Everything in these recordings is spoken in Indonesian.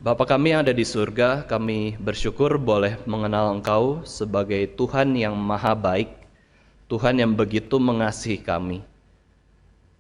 Bapa kami yang ada di surga, kami bersyukur boleh mengenal Engkau sebagai Tuhan yang maha baik, Tuhan yang begitu mengasihi kami.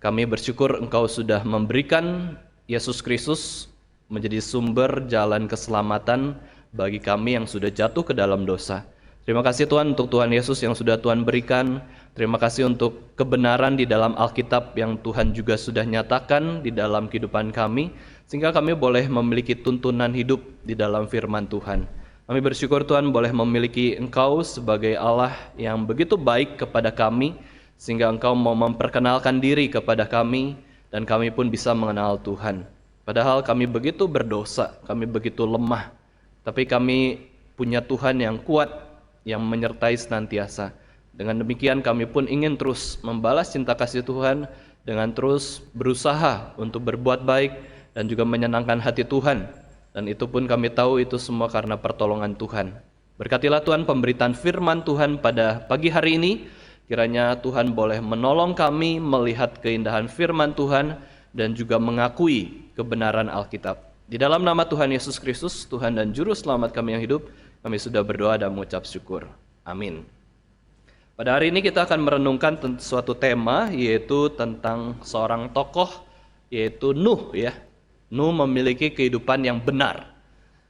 Kami bersyukur Engkau sudah memberikan Yesus Kristus menjadi sumber jalan keselamatan bagi kami yang sudah jatuh ke dalam dosa. Terima kasih Tuhan untuk Tuhan Yesus yang sudah Tuhan berikan. Terima kasih untuk kebenaran di dalam Alkitab yang Tuhan juga sudah nyatakan di dalam kehidupan kami, sehingga kami boleh memiliki tuntunan hidup di dalam firman Tuhan. Kami bersyukur Tuhan boleh memiliki Engkau sebagai Allah yang begitu baik kepada kami, sehingga Engkau mau memperkenalkan diri kepada kami, dan kami pun bisa mengenal Tuhan. Padahal kami begitu berdosa, kami begitu lemah, tapi kami punya Tuhan yang kuat, yang menyertai senantiasa. Dengan demikian kami pun ingin terus membalas cinta kasih Tuhan dengan terus berusaha untuk berbuat baik dan juga menyenangkan hati Tuhan. Dan itu pun kami tahu itu semua karena pertolongan Tuhan. Berkatilah Tuhan pemberitaan firman Tuhan pada pagi hari ini. Kiranya Tuhan boleh menolong kami melihat keindahan firman Tuhan dan juga mengakui kebenaran Alkitab. Di dalam nama Tuhan Yesus Kristus, Tuhan dan Juru Selamat kami yang hidup, kami sudah berdoa dan mengucap syukur. Amin. Pada hari ini kita akan merenungkan suatu tema, yaitu tentang seorang tokoh, yaitu Nuh ya. Nuh memiliki kehidupan yang benar.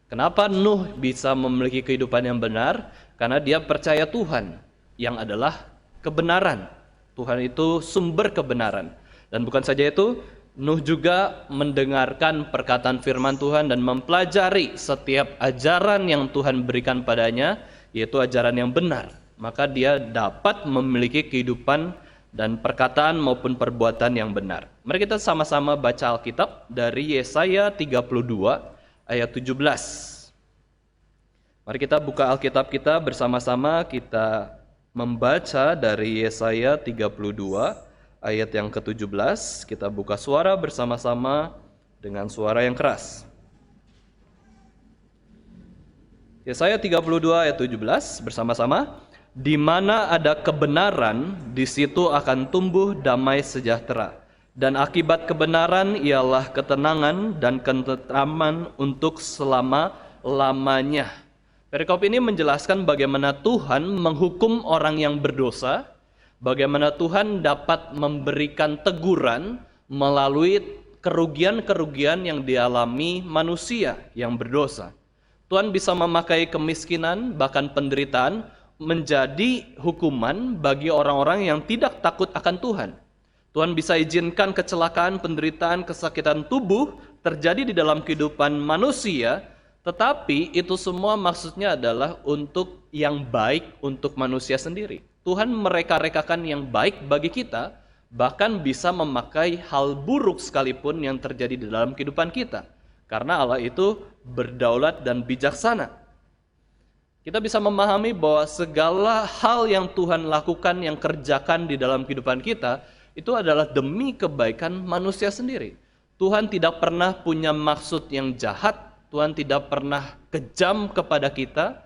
Kenapa Nuh bisa memiliki kehidupan yang benar? Karena dia percaya Tuhan yang adalah kebenaran. Tuhan itu sumber kebenaran. Dan bukan saja itu, Nuh juga mendengarkan perkataan firman Tuhan dan mempelajari setiap ajaran yang Tuhan berikan padanya, yaitu ajaran yang benar. Maka dia dapat memiliki kehidupan dan perkataan maupun perbuatan yang benar. Mari kita sama-sama baca Alkitab dari Yesaya 32 ayat 17. Mari kita buka Alkitab kita bersama-sama, kita membaca dari Yesaya 32 ayat yang ke-17. Kita buka suara bersama-sama dengan suara yang keras. Yesaya 32 ayat 17 bersama-sama. Di mana ada kebenaran, di situ akan tumbuh damai sejahtera. Dan akibat kebenaran ialah ketenangan dan ketentraman untuk selama-lamanya. Perikop ini menjelaskan bagaimana Tuhan menghukum orang yang berdosa, bagaimana Tuhan dapat memberikan teguran melalui kerugian-kerugian yang dialami manusia yang berdosa. Tuhan bisa memakai kemiskinan, bahkan penderitaan, menjadi hukuman bagi orang-orang yang tidak takut akan Tuhan. Tuhan bisa izinkan kecelakaan, penderitaan, kesakitan tubuh terjadi di dalam kehidupan manusia, tetapi itu semua maksudnya adalah untuk yang baik untuk manusia sendiri. Tuhan mereka-rekakan yang baik bagi kita, bahkan bisa memakai hal buruk sekalipun yang terjadi di dalam kehidupan kita. Karena Allah itu berdaulat dan bijaksana. Kita bisa memahami bahwa segala hal yang Tuhan lakukan, yang kerjakan di dalam kehidupan kita, itu adalah demi kebaikan manusia sendiri. Tuhan tidak pernah punya maksud yang jahat, Tuhan tidak pernah kejam kepada kita,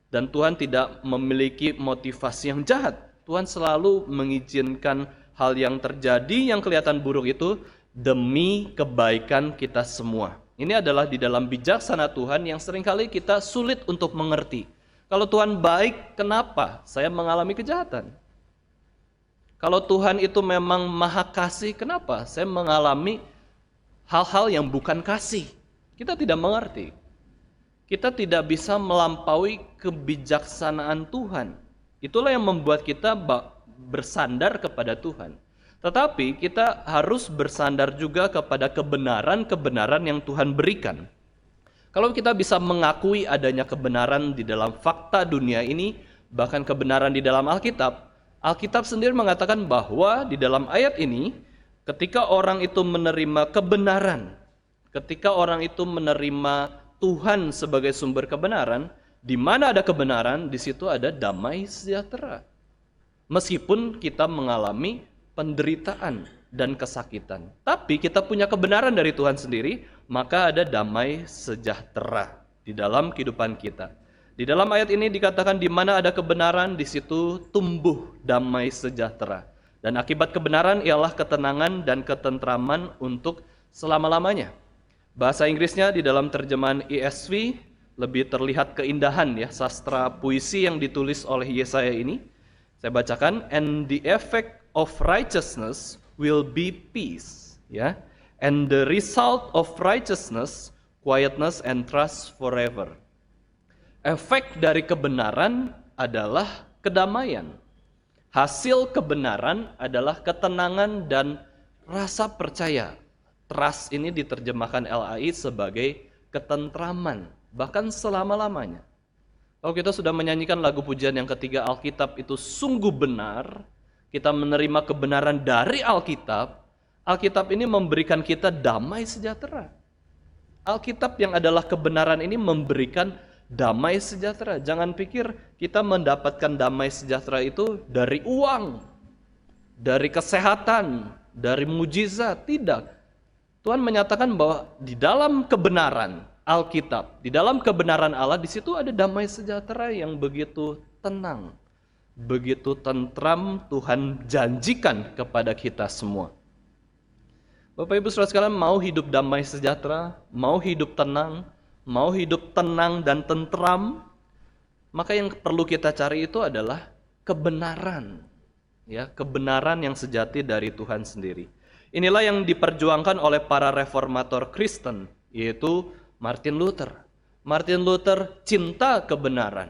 dan Tuhan tidak memiliki motivasi yang jahat. Tuhan selalu mengizinkan hal yang terjadi yang kelihatan buruk itu demi kebaikan kita semua. Ini adalah di dalam bijaksana Tuhan yang seringkali kita sulit untuk mengerti. Kalau Tuhan baik, kenapa saya mengalami kejahatan? Kalau Tuhan itu memang maha kasih, kenapa saya mengalami hal-hal yang bukan kasih? Kita tidak mengerti. Kita tidak bisa melampaui kebijaksanaan Tuhan. Itulah yang membuat kita bersandar kepada Tuhan. Tetapi kita harus bersandar juga kepada kebenaran-kebenaran yang Tuhan berikan. Kalau kita bisa mengakui adanya kebenaran di dalam fakta dunia ini, bahkan kebenaran di dalam Alkitab, Alkitab sendiri mengatakan bahwa di dalam ayat ini, ketika orang itu menerima kebenaran, ketika orang itu menerima Tuhan sebagai sumber kebenaran, di mana ada kebenaran, di situ ada damai sejahtera. Meskipun kita mengalami penderitaan dan kesakitan, tapi kita punya kebenaran dari Tuhan sendiri, maka ada damai sejahtera di dalam kehidupan kita. Di dalam ayat ini dikatakan di mana ada kebenaran, di situ tumbuh damai sejahtera. Dan akibat kebenaran ialah ketenangan dan ketentraman untuk selama-lamanya. Bahasa Inggrisnya di dalam terjemahan ESV lebih terlihat keindahan ya, sastra puisi yang ditulis oleh Yesaya ini. Saya bacakan, and the effect of righteousness will be peace, ya. And the result of righteousness, quietness and trust forever. Efek dari kebenaran adalah kedamaian. Hasil kebenaran adalah ketenangan dan rasa percaya. Trust ini diterjemahkan LAI sebagai ketentraman, bahkan selama-lamanya. Kalau kita sudah menyanyikan lagu pujian yang ketiga, Alkitab itu sungguh benar, kita menerima kebenaran dari Alkitab, Alkitab ini memberikan kita damai sejahtera. Alkitab yang adalah kebenaran ini memberikan damai sejahtera. Jangan pikir kita mendapatkan damai sejahtera itu dari uang, dari kesehatan, dari mujizat. Tidak. Tuhan menyatakan bahwa di dalam kebenaran Alkitab, di dalam kebenaran Allah, di situ ada damai sejahtera yang begitu tenang, begitu tentram. Tuhan janjikan kepada kita semua. Bapak Ibu Saudara sekalian, mau hidup damai sejahtera, mau hidup tenang, mau hidup tenang dan tentram, maka yang perlu kita cari itu adalah kebenaran, ya, kebenaran yang sejati dari Tuhan sendiri. Inilah yang diperjuangkan oleh para reformator Kristen, yaitu Martin Luther. Martin Luther cinta kebenaran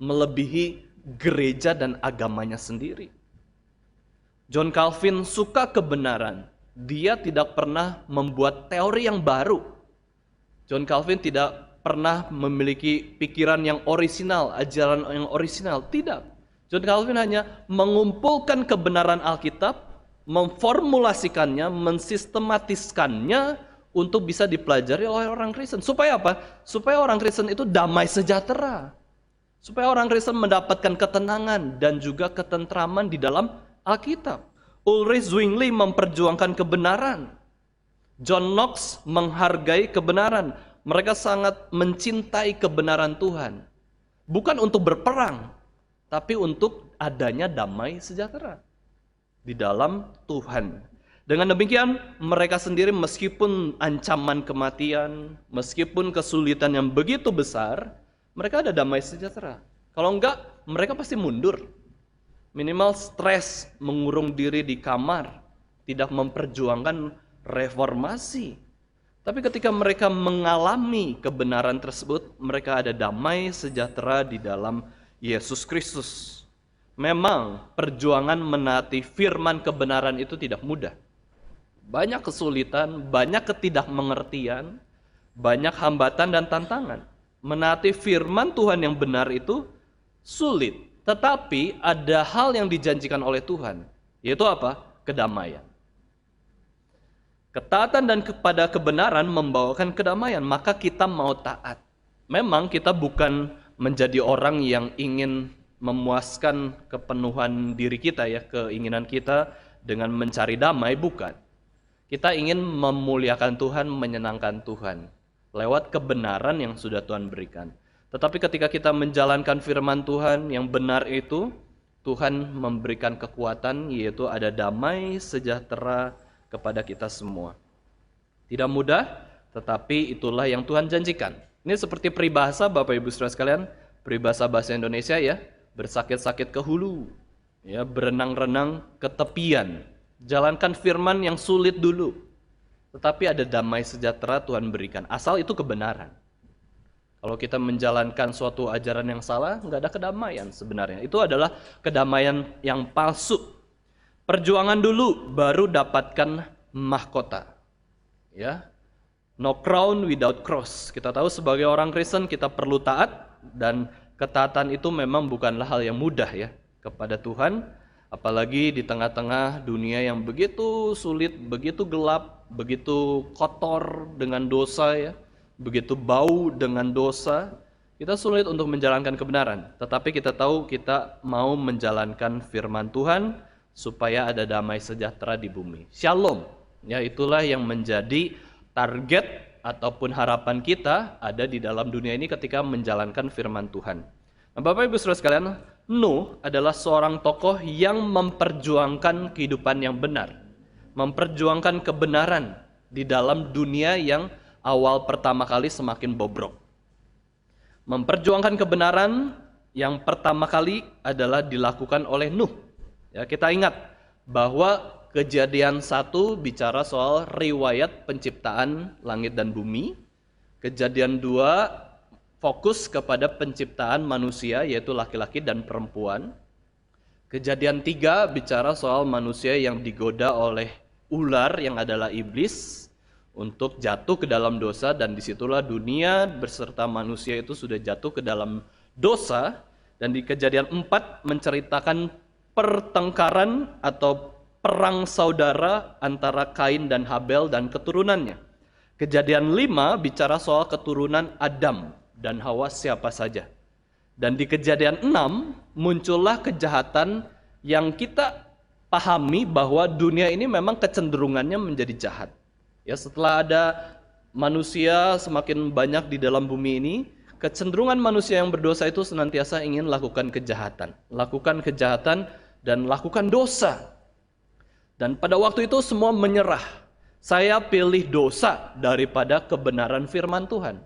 melebihi gereja dan agamanya sendiri. John Calvin suka kebenaran. Dia tidak pernah membuat teori yang baru. John Calvin tidak pernah memiliki pikiran yang orisinal, ajaran yang orisinal. Tidak. John Calvin hanya mengumpulkan kebenaran Alkitab, memformulasikannya, mensistematiskannya untuk bisa dipelajari oleh orang Kristen. Supaya apa? Supaya orang Kristen itu damai sejahtera. Supaya orang Kristen mendapatkan ketenangan dan juga ketentraman di dalam Alkitab. Ulrich Zwingli memperjuangkan kebenaran. John Knox menghargai kebenaran. Mereka sangat mencintai kebenaran Tuhan. Bukan untuk berperang, tapi untuk adanya damai sejahtera di dalam Tuhan. Dengan demikian, mereka sendiri meskipun ancaman kematian, meskipun kesulitan yang begitu besar, mereka ada damai sejahtera. Kalau enggak, mereka pasti mundur. Minimal stres, mengurung diri di kamar, tidak memperjuangkan reformasi. Tapi ketika mereka mengalami kebenaran tersebut, mereka ada damai sejahtera di dalam Yesus Kristus. Memang perjuangan menaati firman kebenaran itu tidak mudah. Banyak kesulitan, banyak ketidakmengertian, banyak hambatan dan tantangan. Menaati firman Tuhan yang benar itu sulit. Tetapi ada hal yang dijanjikan oleh Tuhan, yaitu apa? Kedamaian. Ketaatan dan kepada kebenaran membawakan kedamaian, maka kita mau taat. Memang kita bukan menjadi orang yang ingin memuaskan kepenuhan diri kita, ya, keinginan kita dengan mencari damai, bukan. Kita ingin memuliakan Tuhan, menyenangkan Tuhan lewat kebenaran yang sudah Tuhan berikan. Tetapi ketika kita menjalankan firman Tuhan yang benar itu, Tuhan memberikan kekuatan, yaitu ada damai sejahtera kepada kita semua. Tidak mudah, tetapi itulah yang Tuhan janjikan. Ini seperti peribahasa Bapak Ibu Saudara sekalian, peribahasa bahasa Indonesia, ya, bersakit-sakit ke hulu, ya, berenang-renang ke tepian. Jalankan firman yang sulit dulu, tetapi ada damai sejahtera Tuhan berikan, asal itu kebenaran. Kalau kita menjalankan suatu ajaran yang salah, nggak ada kedamaian sebenarnya. Itu adalah kedamaian yang palsu. Perjuangan dulu, baru dapatkan mahkota. Ya, no crown without cross. Kita tahu sebagai orang Kristen kita perlu taat, dan ketaatan itu memang bukanlah hal yang mudah, ya, kepada Tuhan. Apalagi di tengah-tengah dunia yang begitu sulit, begitu gelap, begitu kotor dengan dosa, ya, begitu bau dengan dosa, kita sulit untuk menjalankan kebenaran. Tetapi kita tahu kita mau menjalankan firman Tuhan supaya ada damai sejahtera di bumi. Shalom. Ya, itulah yang menjadi target ataupun harapan kita ada di dalam dunia ini ketika menjalankan firman Tuhan. Nah, Bapak Ibu Saudara sekalian, Nuh adalah seorang tokoh yang memperjuangkan kehidupan yang benar, memperjuangkan kebenaran di dalam dunia yang awal pertama kali semakin bobrok. Memperjuangkan kebenaran yang pertama kali adalah dilakukan oleh Nuh. Ya, kita ingat bahwa Kejadian 1 bicara soal riwayat penciptaan langit dan bumi. Kejadian 2 fokus kepada penciptaan manusia, yaitu laki-laki dan perempuan. Kejadian 3 bicara soal manusia yang digoda oleh ular yang adalah iblis untuk jatuh ke dalam dosa, dan disitulah dunia beserta manusia itu sudah jatuh ke dalam dosa. Dan di Kejadian 4 menceritakan pertengkaran atau perang saudara antara Kain dan Habel dan keturunannya. Kejadian 5 bicara soal keturunan Adam dan Hawa siapa saja. Dan di Kejadian 6 muncullah kejahatan yang kita pahami bahwa dunia ini memang kecenderungannya menjadi jahat. Ya, setelah ada manusia semakin banyak di dalam bumi ini, kecenderungan manusia yang berdosa itu senantiasa ingin lakukan kejahatan dan lakukan dosa. Dan pada waktu itu semua menyerah. Saya pilih dosa daripada kebenaran firman Tuhan.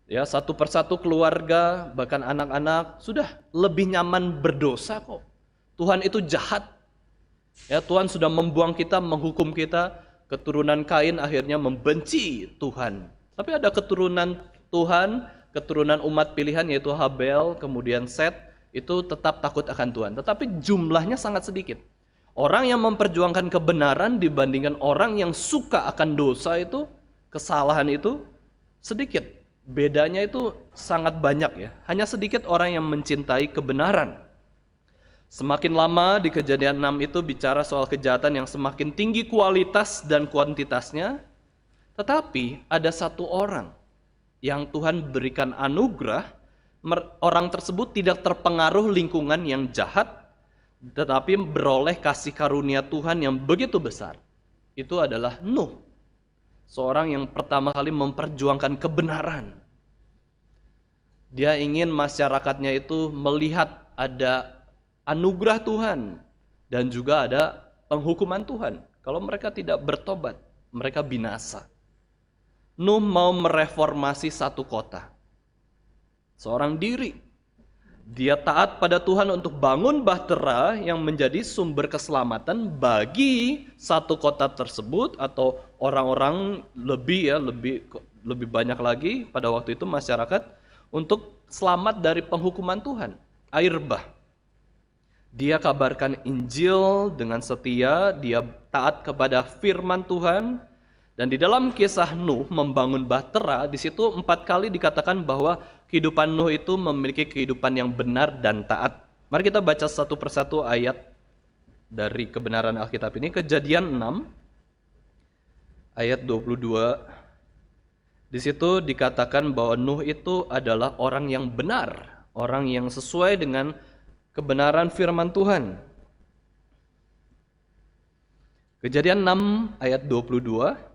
Ya, satu persatu keluarga, bahkan anak-anak sudah lebih nyaman berdosa kok. Tuhan itu jahat. Ya, Tuhan sudah membuang kita, menghukum kita. Keturunan Kain akhirnya membenci Tuhan. Tapi ada keturunan Tuhan, keturunan umat pilihan yaitu Habel, kemudian Set, itu tetap takut akan Tuhan. Tetapi jumlahnya sangat sedikit. Orang yang memperjuangkan kebenaran dibandingkan orang yang suka akan dosa itu, kesalahan itu sedikit. Bedanya itu sangat banyak ya. Hanya sedikit orang yang mencintai kebenaran. Semakin lama di Kejadian 6 itu bicara soal kejahatan yang semakin tinggi kualitas dan kuantitasnya. Tetapi ada satu orang yang Tuhan berikan anugerah, orang tersebut tidak terpengaruh lingkungan yang jahat, tetapi beroleh kasih karunia Tuhan yang begitu besar. Itu adalah Nuh, seorang yang pertama kali memperjuangkan kebenaran. Dia ingin masyarakatnya itu melihat ada anugerah Tuhan dan juga ada penghukuman Tuhan. Kalau mereka tidak bertobat, mereka binasa. Nuh mau mereformasi satu kota, seorang diri. Dia taat pada Tuhan untuk bangun bahtera yang menjadi sumber keselamatan bagi satu kota tersebut atau orang-orang lebih banyak lagi pada waktu itu masyarakat untuk selamat dari penghukuman Tuhan. Air bah. Dia kabarkan Injil dengan setia, dia taat kepada firman Tuhan. Dan di dalam kisah Nuh membangun bahtera, di situ 4 kali dikatakan bahwa kehidupan Nuh itu memiliki kehidupan yang benar dan taat. Mari kita baca satu persatu ayat dari kebenaran Alkitab ini. Kejadian 6 ayat 22. Di situ dikatakan bahwa Nuh itu adalah orang yang benar, orang yang sesuai dengan kebenaran firman Tuhan. Kejadian 6 ayat 22.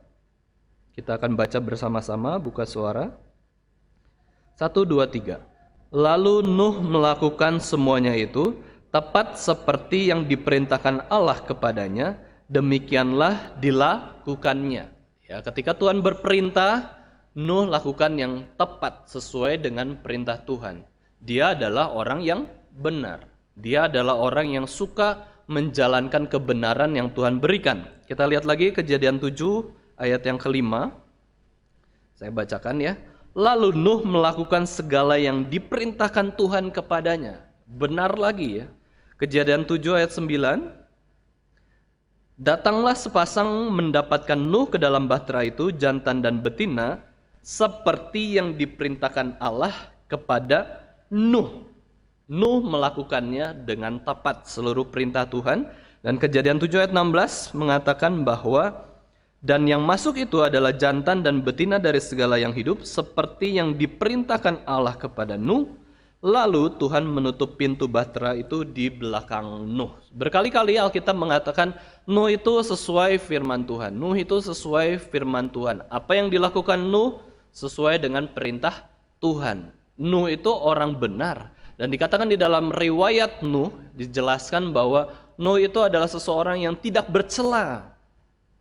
Kita akan baca bersama-sama, buka suara. 1, 2, 3. Lalu Nuh melakukan semuanya itu tepat seperti yang diperintahkan Allah kepadanya, demikianlah dilakukannya. Ya, ketika Tuhan berperintah, Nuh lakukan yang tepat sesuai dengan perintah Tuhan. Dia adalah orang yang benar. Dia adalah orang yang suka menjalankan kebenaran yang Tuhan berikan. Kita lihat lagi Kejadian 7 ayat yang kelima. Saya bacakan ya. Lalu Nuh melakukan segala yang diperintahkan Tuhan kepadanya. Benar lagi ya. Kejadian 7 ayat 9. Datanglah sepasang mendapatkan Nuh ke dalam bahtera itu, jantan dan betina, seperti yang diperintahkan Allah kepada Nuh. Nuh melakukannya dengan tepat seluruh perintah Tuhan. Dan Kejadian 7 ayat 16 mengatakan bahwa dan yang masuk itu adalah jantan dan betina dari segala yang hidup, seperti yang diperintahkan Allah kepada Nuh. Lalu Tuhan menutup pintu bahtera itu di belakang Nuh. Berkali-kali Alkitab mengatakan Nuh itu sesuai firman Tuhan. Nuh itu sesuai firman Tuhan. Apa yang dilakukan Nuh sesuai dengan perintah Tuhan. Nuh itu orang benar. Dan dikatakan di dalam riwayat Nuh, dijelaskan bahwa Nuh itu adalah seseorang yang tidak bercela.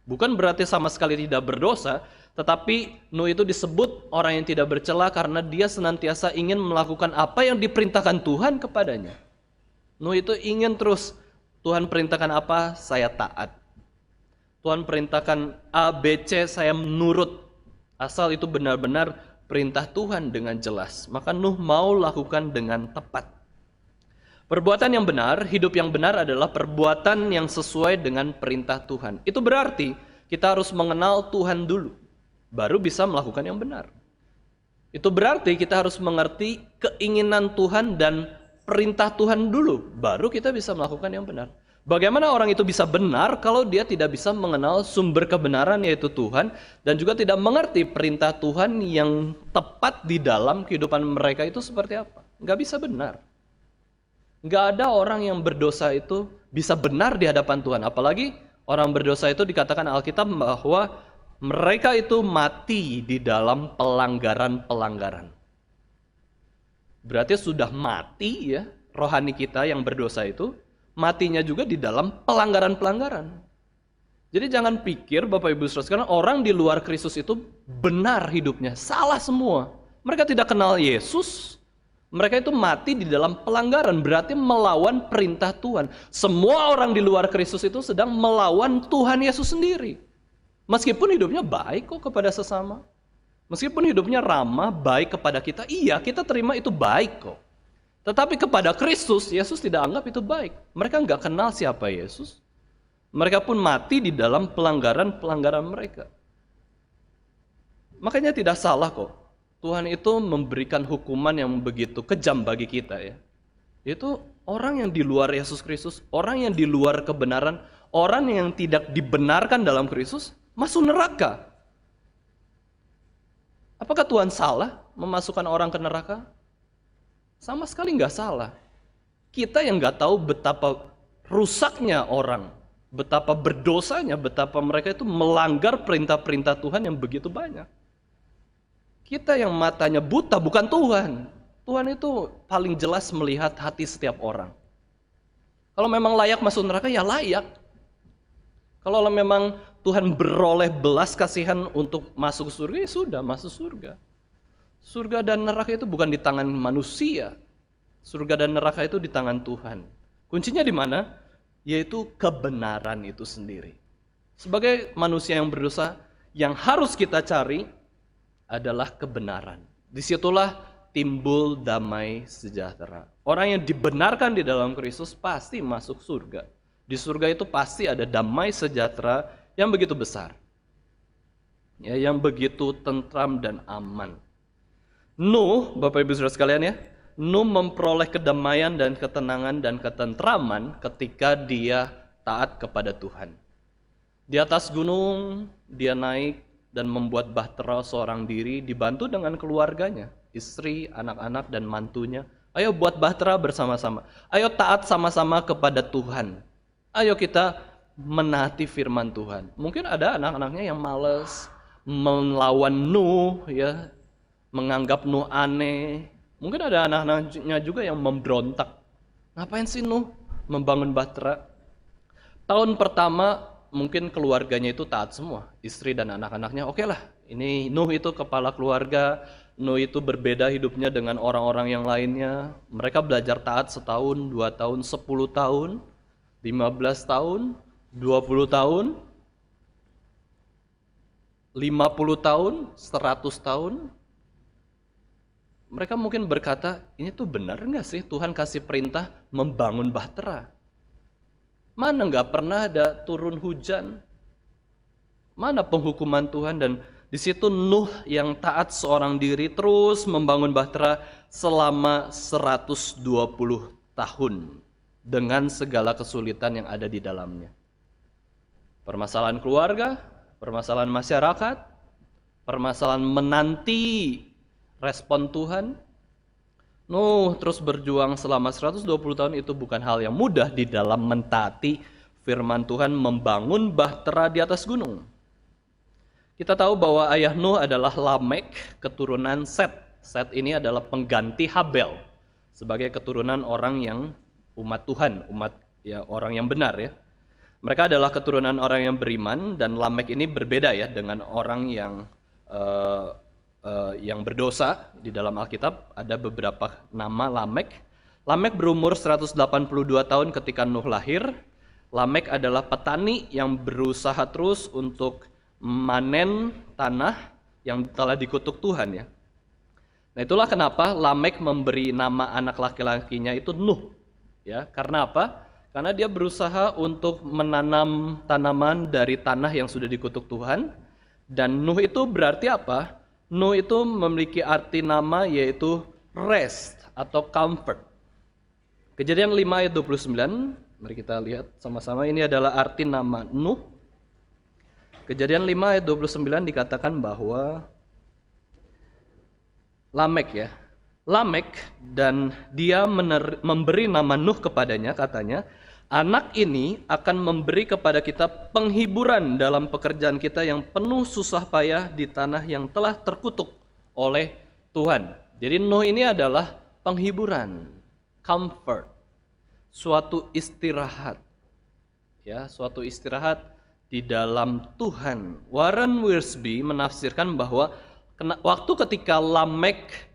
Bukan berarti sama sekali tidak berdosa, tetapi Nuh itu disebut orang yang tidak bercela karena dia senantiasa ingin melakukan apa yang diperintahkan Tuhan kepadanya. Nuh itu ingin terus, Tuhan perintahkan apa, saya taat. Tuhan perintahkan A, B, C, saya menurut. Asal itu benar-benar perintah Tuhan dengan jelas. Maka Nuh mau lakukan dengan tepat. Perbuatan yang benar, hidup yang benar adalah perbuatan yang sesuai dengan perintah Tuhan. Itu berarti kita harus mengenal Tuhan dulu, baru bisa melakukan yang benar. Itu berarti kita harus mengerti keinginan Tuhan dan perintah Tuhan dulu, baru kita bisa melakukan yang benar. Bagaimana orang itu bisa benar kalau dia tidak bisa mengenal sumber kebenaran yaitu Tuhan, dan juga tidak mengerti perintah Tuhan yang tepat di dalam kehidupan mereka itu seperti apa? Nggak bisa benar. Nggak ada orang yang berdosa itu bisa benar di hadapan Tuhan. Apalagi orang berdosa itu dikatakan Alkitab bahwa mereka itu mati di dalam pelanggaran-pelanggaran. Berarti sudah mati ya rohani kita yang berdosa itu, matinya juga di dalam pelanggaran-pelanggaran. Jadi jangan pikir Bapak Ibu Saudara sekalian orang di luar Kristus itu benar hidupnya, salah semua. Mereka tidak kenal Yesus. Mereka itu mati di dalam pelanggaran, berarti melawan perintah Tuhan. Semua orang di luar Kristus itu sedang melawan Tuhan Yesus sendiri. Meskipun hidupnya baik kok kepada sesama. Meskipun hidupnya ramah, baik kepada kita, iya kita terima itu baik kok. Tetapi kepada Kristus, Yesus tidak anggap itu baik. Mereka nggak kenal siapa Yesus. Mereka pun mati di dalam pelanggaran-pelanggaran mereka. Makanya tidak salah kok. Tuhan itu memberikan hukuman yang begitu kejam bagi kita ya. Itu orang yang di luar Yesus Kristus, orang yang di luar kebenaran, orang yang tidak dibenarkan dalam Kristus, masuk neraka. Apakah Tuhan salah memasukkan orang ke neraka? Sama sekali nggak salah. Kita yang nggak tahu betapa rusaknya orang, betapa berdosanya, betapa mereka itu melanggar perintah-perintah Tuhan yang begitu banyak. Kita yang matanya buta, bukan Tuhan. Tuhan itu paling jelas melihat hati setiap orang. Kalau memang layak masuk neraka, ya layak. Kalau memang Tuhan beroleh belas kasihan untuk masuk surga, ya sudah masuk surga. Surga dan neraka itu bukan di tangan manusia. Surga dan neraka itu di tangan Tuhan. Kuncinya di mana? Yaitu kebenaran itu sendiri. Sebagai manusia yang berdosa, yang harus kita cari adalah kebenaran. Disitulah timbul damai sejahtera. Orang yang dibenarkan di dalam Kristus pasti masuk surga. Di surga itu pasti ada damai sejahtera yang begitu besar. Ya, yang begitu tentram dan aman. Nuh, Bapak Ibu Saudara sekalian ya, Nuh memperoleh kedamaian dan ketenangan dan ketentraman ketika dia taat kepada Tuhan. Di atas gunung dia naik dan membuat bahtera seorang diri dibantu dengan keluarganya, istri, anak-anak, dan mantunya. Ayo buat bahtera bersama-sama. Ayo taat sama-sama kepada Tuhan. Ayo kita menaati firman Tuhan. Mungkin ada anak-anaknya yang malas melawan Nuh, ya, menganggap Nuh aneh. Mungkin ada anak-anaknya juga yang memberontak. Ngapain sih Nuh membangun bahtera? Tahun pertama mungkin keluarganya itu taat semua, istri dan anak-anaknya. Oke lah, ini Nuh itu kepala keluarga, Nuh itu berbeda hidupnya dengan orang-orang yang lainnya. Mereka belajar taat setahun, 2 tahun, 10 tahun, 15 tahun, 20 tahun, 50 tahun, 100 tahun. Mereka mungkin berkata, ini tuh benar nggak sih Tuhan kasih perintah membangun bahtera? Mana nggak pernah ada turun hujan? Mana penghukuman Tuhan? Dan di situ Nuh yang taat seorang diri terus membangun bahtera selama 120 tahun dengan segala kesulitan yang ada di dalamnya. Permasalahan keluarga, permasalahan masyarakat, permasalahan menanti respon Tuhan. Nuh terus berjuang selama 120 tahun itu bukan hal yang mudah di dalam mentaati firman Tuhan membangun bahtera di atas gunung. Kita tahu bahwa ayah Nuh adalah Lamek, keturunan Set. Set ini adalah pengganti Habel sebagai keturunan orang yang umat Tuhan, umat ya orang yang benar ya. Mereka adalah keturunan orang yang beriman, dan Lamek ini berbeda ya dengan orang yang berdosa. Di dalam Alkitab ada beberapa nama Lamek. Lamek berumur 182 tahun ketika Nuh lahir. Lamek adalah petani yang berusaha terus untuk memanen tanah yang telah dikutuk Tuhan ya. Nah, itulah kenapa Lamek memberi nama anak laki-lakinya itu Nuh. Ya, karena apa? Karena dia berusaha untuk menanam tanaman dari tanah yang sudah dikutuk Tuhan. Dan Nuh itu berarti apa? Nuh itu memiliki arti nama yaitu rest atau comfort. Kejadian 5 ayat 29, mari kita lihat sama-sama, ini adalah arti nama Nuh. Kejadian 5 ayat 29 dikatakan bahwa Lamek ya. Lamek dan dia memberi nama Nuh kepadanya, katanya, anak ini akan memberi kepada kita penghiburan dalam pekerjaan kita yang penuh susah payah di tanah yang telah terkutuk oleh Tuhan. Jadi Nuh ini adalah penghiburan, comfort, suatu istirahat. Ya, suatu istirahat di dalam Tuhan. Warren Wiersbe menafsirkan bahwa waktu ketika Lamek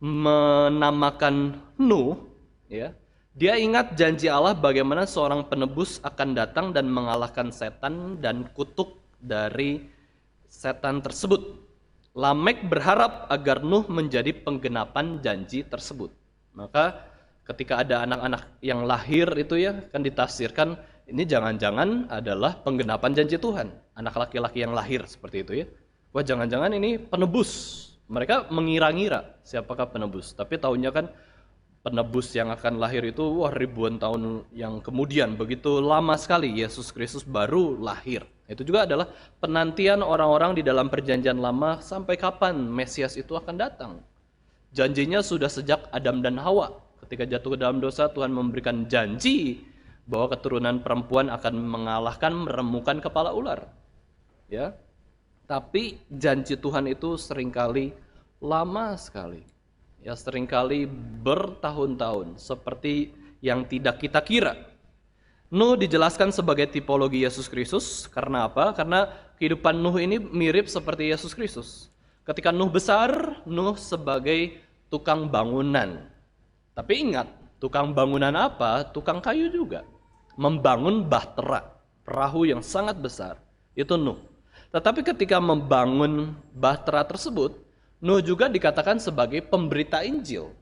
menamakan Nuh, ya, dia ingat janji Allah bagaimana seorang penebus akan datang dan mengalahkan setan dan kutuk dari setan tersebut. Lamek berharap agar Nuh menjadi penggenapan janji tersebut. Maka ketika ada anak-anak yang lahir itu ya, kan ditafsirkan ini jangan-jangan adalah penggenapan janji Tuhan. Anak laki-laki yang lahir seperti itu ya. Wah, jangan-jangan ini penebus. Mereka mengira-ngira siapakah penebus. Tapi tahunya kan penebus yang akan lahir itu ribuan tahun yang kemudian. Begitu lama sekali Yesus Kristus baru lahir. Itu juga adalah penantian orang-orang di dalam perjanjian lama sampai kapan Mesias itu akan datang. Janjinya sudah sejak Adam dan Hawa. Ketika jatuh ke dalam dosa, Tuhan memberikan janji bahwa keturunan perempuan akan mengalahkan, meremukan kepala ular. Ya. Tapi janji Tuhan itu seringkali lama sekali. Ya, seringkali bertahun-tahun, seperti yang tidak kita kira. Nuh dijelaskan sebagai tipologi Yesus Kristus. Karena apa? Karena kehidupan Nuh ini mirip seperti Yesus Kristus. Ketika Nuh besar, Nuh sebagai tukang bangunan. Tapi ingat, tukang bangunan apa? Tukang kayu juga. Membangun bahtera, perahu yang sangat besar. Itu Nuh. Tetapi ketika membangun bahtera tersebut, Nuh juga dikatakan sebagai pemberita Injil.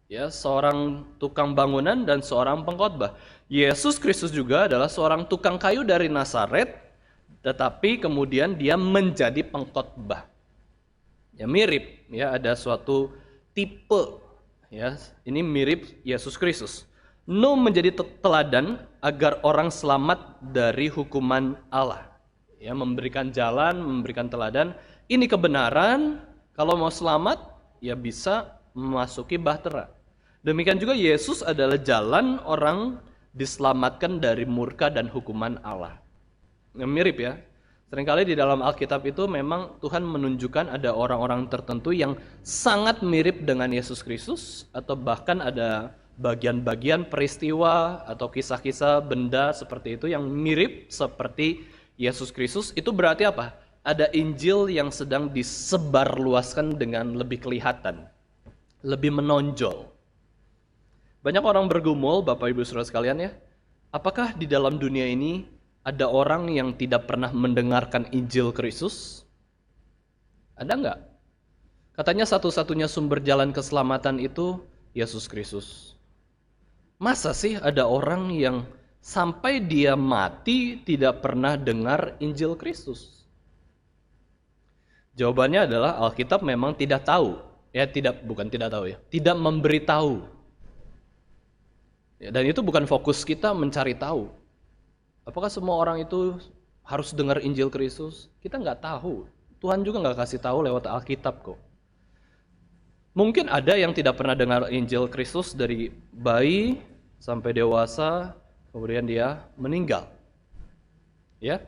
Ya, seorang tukang bangunan dan seorang pengkhotbah. Yesus Kristus juga adalah seorang tukang kayu dari Nazaret, tetapi kemudian dia menjadi pengkhotbah. Ya, mirip, ya, ada suatu tipe, ya, ini mirip Yesus Kristus. Nuh menjadi teladan agar orang selamat dari hukuman Allah. Ya, memberikan jalan, memberikan teladan. Ini kebenaran, kalau mau selamat, ya bisa memasuki bahtera. Demikian juga Yesus adalah jalan orang diselamatkan dari murka dan hukuman Allah. Mirip ya. Seringkali di dalam Alkitab itu memang Tuhan menunjukkan ada orang-orang tertentu yang sangat mirip dengan Yesus Kristus, atau bahkan ada bagian-bagian peristiwa atau kisah-kisah benda seperti itu yang mirip seperti Yesus Kristus. Itu berarti apa? Ada Injil yang sedang disebarluaskan dengan lebih kelihatan, lebih menonjol. Banyak orang bergumul, Bapak Ibu Saudara sekalian ya, apakah di dalam dunia ini ada orang yang tidak pernah mendengarkan Injil Kristus? Ada enggak? Katanya satu-satunya sumber jalan keselamatan itu Yesus Kristus. Masa sih ada orang yang sampai dia mati tidak pernah dengar Injil Kristus? Jawabannya adalah Alkitab memang tidak tahu. Ya, bukan tidak tahu ya, tidak memberitahu. Ya, dan itu bukan fokus kita mencari tahu. Apakah semua orang itu harus dengar Injil Kristus? Kita nggak tahu. Tuhan juga nggak kasih tahu lewat Alkitab kok. Mungkin ada yang tidak pernah dengar Injil Kristus dari bayi sampai dewasa, kemudian dia meninggal. Ya.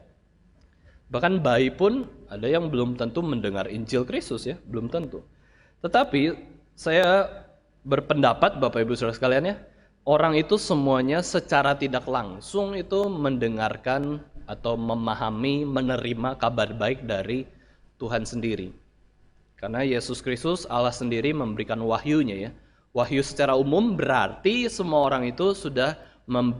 Bahkan bayi pun ada yang belum tentu mendengar Injil Kristus ya, belum tentu. Tetapi saya berpendapat Bapak Ibu Saudara sekalian ya, orang itu semuanya secara tidak langsung itu mendengarkan atau memahami, menerima kabar baik dari Tuhan sendiri. Karena Yesus Kristus, Allah sendiri memberikan wahyunya ya. Wahyu secara umum berarti semua orang itu sudah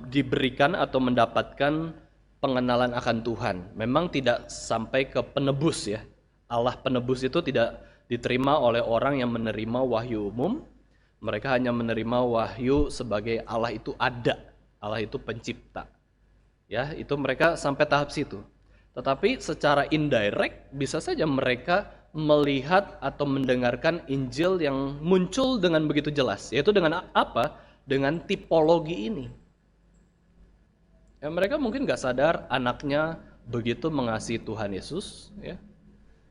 diberikan atau mendapatkan pengenalan akan Tuhan. Memang tidak sampai ke penebus ya. Allah penebus itu tidak diterima oleh orang yang menerima wahyu umum. Mereka hanya menerima wahyu sebagai Allah itu ada, Allah itu pencipta. Ya, itu mereka sampai tahap situ. Tetapi secara indirect bisa saja mereka melihat atau mendengarkan Injil yang muncul dengan begitu jelas, yaitu dengan apa? Dengan tipologi ini. Ya, mereka mungkin nggak sadar anaknya begitu mengasihi Tuhan Yesus. Ya.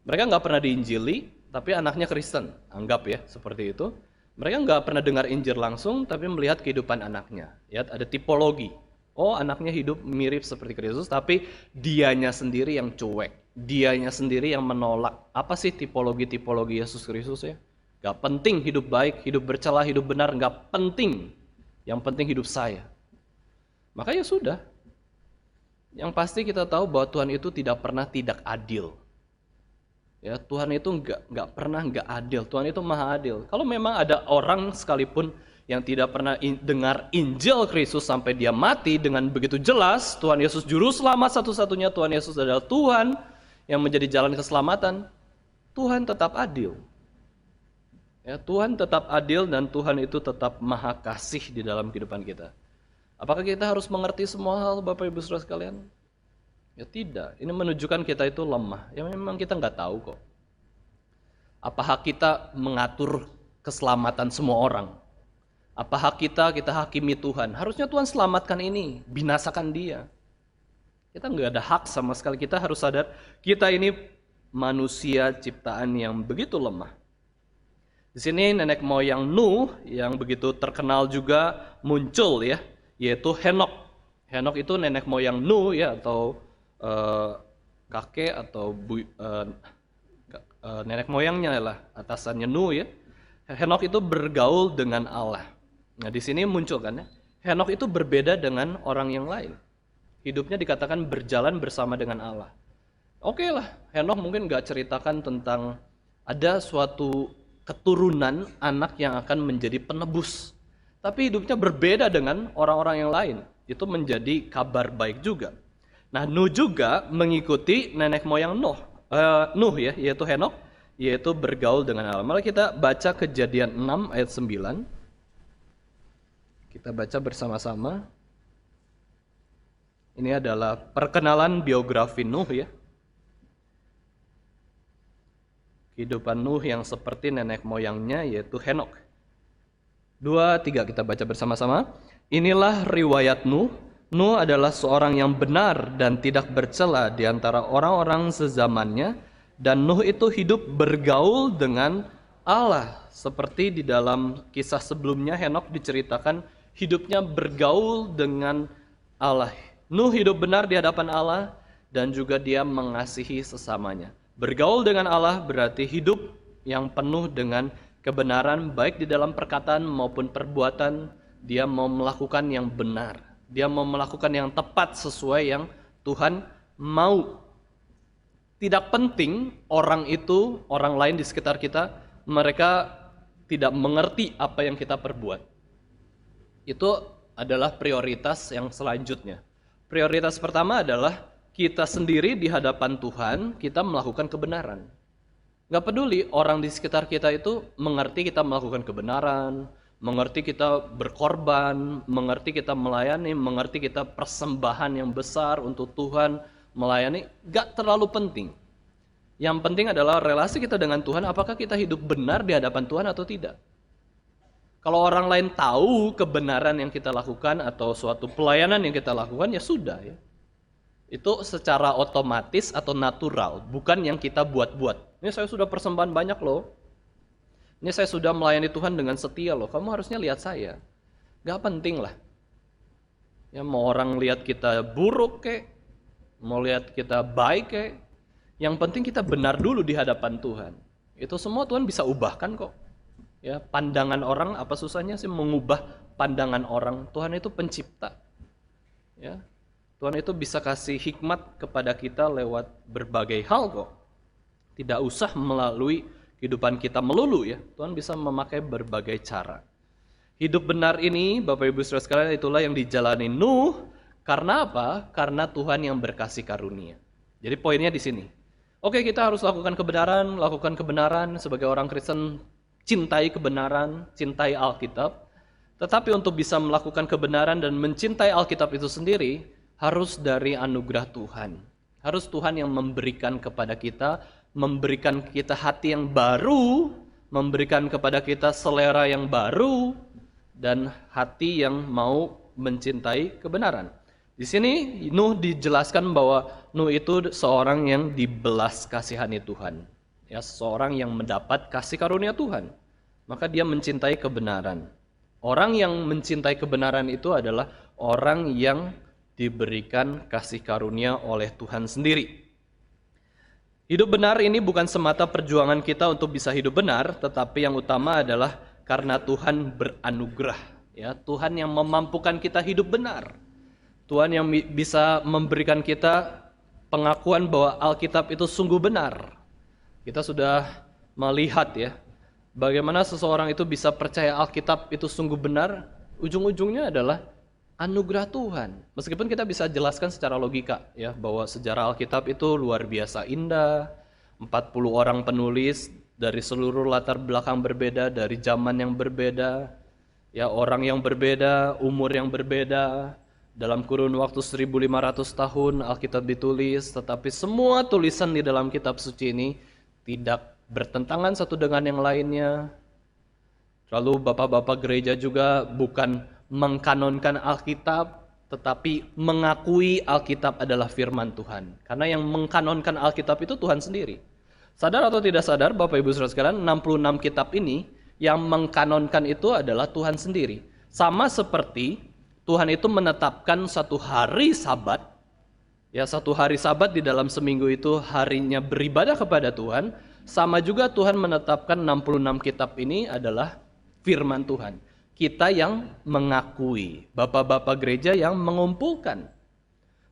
Mereka nggak pernah diinjili, tapi anaknya Kristen, anggap ya seperti itu. Mereka nggak pernah dengar Injil langsung, tapi melihat kehidupan anaknya. Ya, ada tipologi. Oh, anaknya hidup mirip seperti Kristus, tapi dianya sendiri yang cuek. Dianya sendiri yang menolak. Apa sih tipologi-tipologi Yesus Kristus ya? Gak penting hidup baik, hidup bercela, hidup benar, gak penting. Yang penting hidup saya. Maka ya sudah. Yang pasti kita tahu bahwa Tuhan itu tidak pernah tidak adil. Ya, Tuhan itu nggak pernah nggak adil. Tuhan itu maha adil. Kalau memang ada orang sekalipun yang tidak pernah dengar Injil Kristus sampai dia mati dengan begitu jelas, Tuhan Yesus juru selamat satu-satunya, Tuhan Yesus adalah Tuhan yang menjadi jalan keselamatan, Tuhan tetap adil. Ya, Tuhan tetap adil dan Tuhan itu tetap maha kasih di dalam kehidupan kita. Apakah kita harus mengerti semua hal, Bapak Ibu Saudara sekalian? Ya tidak, ini menunjukkan kita itu lemah. Ya memang kita nggak tahu kok. Apa hak kita mengatur keselamatan semua orang? Apa hak kita hakimi Tuhan? Harusnya Tuhan selamatkan ini, binasakan dia. Kita nggak ada hak sama sekali. Kita harus sadar, kita ini manusia ciptaan yang begitu lemah. Di sini nenek moyang Nuh yang begitu terkenal juga muncul ya, yaitu Henokh. Henokh itu nenek moyang Nuh ya, atau kakek atau nenek moyangnya lah, atasannya Nuh ya. Henokh itu bergaul dengan Allah. Nah di sini muncul kan ya, Henokh itu berbeda dengan orang yang lain. Hidupnya dikatakan berjalan bersama dengan Allah. Oke lah, Henokh mungkin gak ceritakan tentang ada suatu keturunan anak yang akan menjadi penebus. Tapi hidupnya berbeda dengan orang-orang yang lain. Itu menjadi kabar baik juga. Nah Nuh juga mengikuti nenek moyang Nuh ya, yaitu Henokh, yaitu bergaul dengan Allah. Mari kita baca Kejadian 6 ayat 9. Kita baca bersama-sama. Ini adalah perkenalan biografi Nuh ya. Kehidupan Nuh yang seperti nenek moyangnya yaitu Henokh. 2, 3 kita baca bersama-sama. Inilah riwayat Nuh. Nuh adalah seorang yang benar dan tidak bercela di antara orang-orang sezamannya. Dan Nuh itu hidup bergaul dengan Allah. Seperti di dalam kisah sebelumnya, Henokh diceritakan hidupnya bergaul dengan Allah. Nuh hidup benar di hadapan Allah dan juga dia mengasihi sesamanya. Bergaul dengan Allah berarti hidup yang penuh dengan kebenaran baik di dalam perkataan maupun perbuatan. Dia mau melakukan yang benar. Dia mau melakukan yang tepat sesuai yang Tuhan mau. Tidak penting orang itu, orang lain di sekitar kita, mereka tidak mengerti apa yang kita perbuat. Itu adalah prioritas yang selanjutnya. Prioritas pertama adalah kita sendiri di hadapan Tuhan, kita melakukan kebenaran. Gak peduli orang di sekitar kita itu mengerti kita melakukan kebenaran, mengerti kita berkorban, mengerti kita melayani, mengerti kita persembahan yang besar untuk Tuhan, melayani, gak terlalu penting. Yang penting adalah relasi kita dengan Tuhan, apakah kita hidup benar di hadapan Tuhan atau tidak. Kalau orang lain tahu kebenaran yang kita lakukan atau suatu pelayanan yang kita lakukan, ya sudah ya. Itu secara otomatis atau natural, bukan yang kita buat-buat. Ini saya sudah persembahan banyak loh. Ini saya sudah melayani Tuhan dengan setia loh. Kamu harusnya lihat saya. Gak penting lah. Ya mau orang lihat kita buruk kek, mau lihat kita baik kek. Yang penting kita benar dulu di hadapan Tuhan. Itu semua Tuhan bisa ubahkan kok. Ya, pandangan orang, apa susahnya sih mengubah pandangan orang? Tuhan itu pencipta. Ya. Tuhan itu bisa kasih hikmat kepada kita lewat berbagai hal kok. Tidak usah melalui kehidupan kita melulu ya. Tuhan bisa memakai berbagai cara. Hidup benar ini, Bapak Ibu Saudara sekalian, itulah yang dijalani Nuh. Karena apa? Karena Tuhan yang berkasih karunia. Jadi poinnya di sini. Oke, kita harus lakukan kebenaran sebagai orang Kristen, cintai kebenaran, cintai Alkitab. Tetapi untuk bisa melakukan kebenaran dan mencintai Alkitab itu sendiri, harus dari anugerah Tuhan. Harus Tuhan yang memberikan kepada kita, memberikan kita hati yang baru, memberikan kepada kita selera yang baru, dan hati yang mau mencintai kebenaran. Di sini Nuh dijelaskan bahwa Nuh itu seorang yang dibelas kasihani Tuhan. Ya, seorang yang mendapat kasih karunia Tuhan. Maka dia mencintai kebenaran. Orang yang mencintai kebenaran itu adalah orang yang diberikan kasih karunia oleh Tuhan sendiri. Hidup benar ini bukan semata perjuangan kita untuk bisa hidup benar, tetapi yang utama adalah karena Tuhan beranugerah. Ya, Tuhan yang memampukan kita hidup benar. Tuhan yang bisa memberikan kita pengakuan bahwa Alkitab itu sungguh benar. Kita sudah melihat ya, bagaimana seseorang itu bisa percaya Alkitab itu sungguh benar, ujung-ujungnya adalah anugerah Tuhan. Meskipun kita bisa jelaskan secara logika ya, bahwa sejarah Alkitab itu luar biasa indah, 40 orang penulis dari seluruh latar belakang berbeda, dari zaman yang berbeda, ya orang yang berbeda, umur yang berbeda. Dalam kurun waktu 1500 tahun Alkitab ditulis, tetapi semua tulisan di dalam kitab suci ini tidak bertentangan satu dengan yang lainnya. Lalu bapak-bapak gereja juga bukan mengkanonkan Alkitab, tetapi mengakui Alkitab adalah firman Tuhan. Karena yang mengkanonkan Alkitab itu Tuhan sendiri. Sadar atau tidak sadar, Bapak Ibu Saudara sekalian, 66 kitab ini yang mengkanonkan itu adalah Tuhan sendiri. Sama seperti Tuhan itu menetapkan satu hari Sabat, ya satu hari Sabat di dalam seminggu itu harinya beribadah kepada Tuhan. Sama juga Tuhan menetapkan 66 kitab ini adalah firman Tuhan. Kita yang mengakui, bapak-bapak gereja yang mengumpulkan.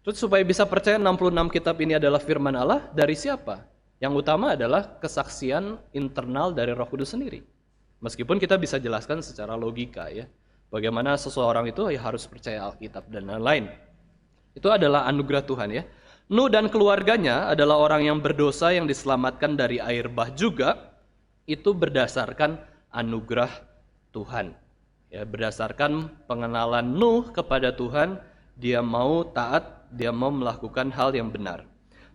Terus supaya bisa percaya 66 kitab ini adalah firman Allah, dari siapa? Yang utama adalah kesaksian internal dari Roh Kudus sendiri. Meskipun kita bisa jelaskan secara logika ya, bagaimana seseorang itu ya harus percaya Alkitab dan lain-lain. Itu adalah anugerah Tuhan ya. Nuh dan keluarganya adalah orang yang berdosa yang diselamatkan dari air bah juga. Itu berdasarkan anugerah Tuhan. Ya, berdasarkan pengenalan Nuh kepada Tuhan, dia mau taat, dia mau melakukan hal yang benar.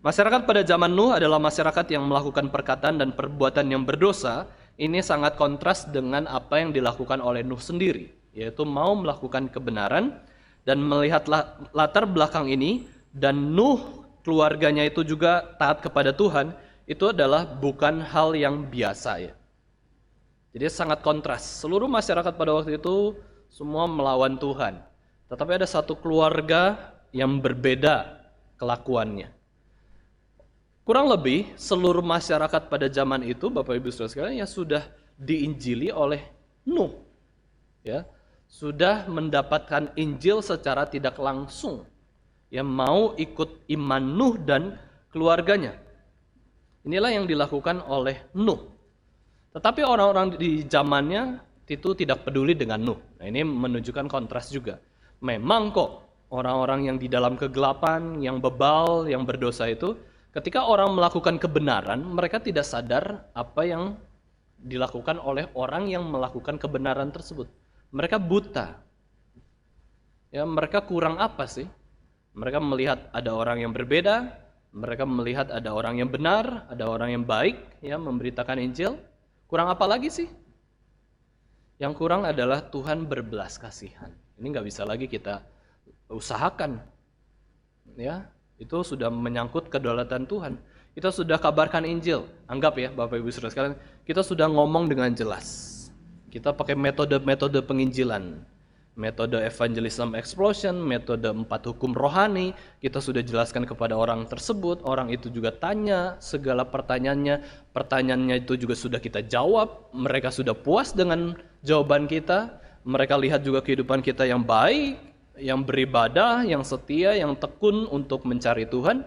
Masyarakat pada zaman Nuh adalah masyarakat yang melakukan perkataan dan perbuatan yang berdosa. Ini sangat kontras dengan apa yang dilakukan oleh Nuh sendiri, yaitu mau melakukan kebenaran. Dan melihat latar belakang ini, dan Nuh keluarganya itu juga taat kepada Tuhan, itu adalah bukan hal yang biasa ya. Jadi sangat kontras. Seluruh masyarakat pada waktu itu semua melawan Tuhan. Tetapi ada satu keluarga yang berbeda kelakuannya. Kurang lebih seluruh masyarakat pada zaman itu, Bapak Ibu Saudara sekalian, yang sudah diinjili oleh Nuh. Ya, sudah mendapatkan Injil secara tidak langsung. Yang mau ikut iman Nuh dan keluarganya. Inilah yang dilakukan oleh Nuh. Tetapi orang-orang di zamannya itu tidak peduli dengan Nuh. Nah, ini menunjukkan kontras juga. Memang kok orang-orang yang di dalam kegelapan, yang bebal, yang berdosa itu, ketika orang melakukan kebenaran, mereka tidak sadar apa yang dilakukan oleh orang yang melakukan kebenaran tersebut. Mereka buta. Ya, mereka kurang apa sih? Mereka melihat ada orang yang berbeda, mereka melihat ada orang yang benar, ada orang yang baik, ya, memberitakan Injil. Kurang apa lagi sih? Yang kurang adalah Tuhan berbelas kasihan. Ini nggak bisa lagi kita usahakan. Ya, itu sudah menyangkut kedaulatan Tuhan. Kita sudah kabarkan Injil. Anggap ya Bapak Ibu Saudara sekalian, kita sudah ngomong dengan jelas. Kita pakai metode-metode penginjilan. Metode evangelism explosion, metode 4 hukum rohani, kita sudah jelaskan kepada orang tersebut, orang itu juga tanya segala pertanyaannya itu juga sudah kita jawab, mereka sudah puas dengan jawaban kita, mereka lihat juga kehidupan kita yang baik, yang beribadah, yang setia, yang tekun untuk mencari Tuhan.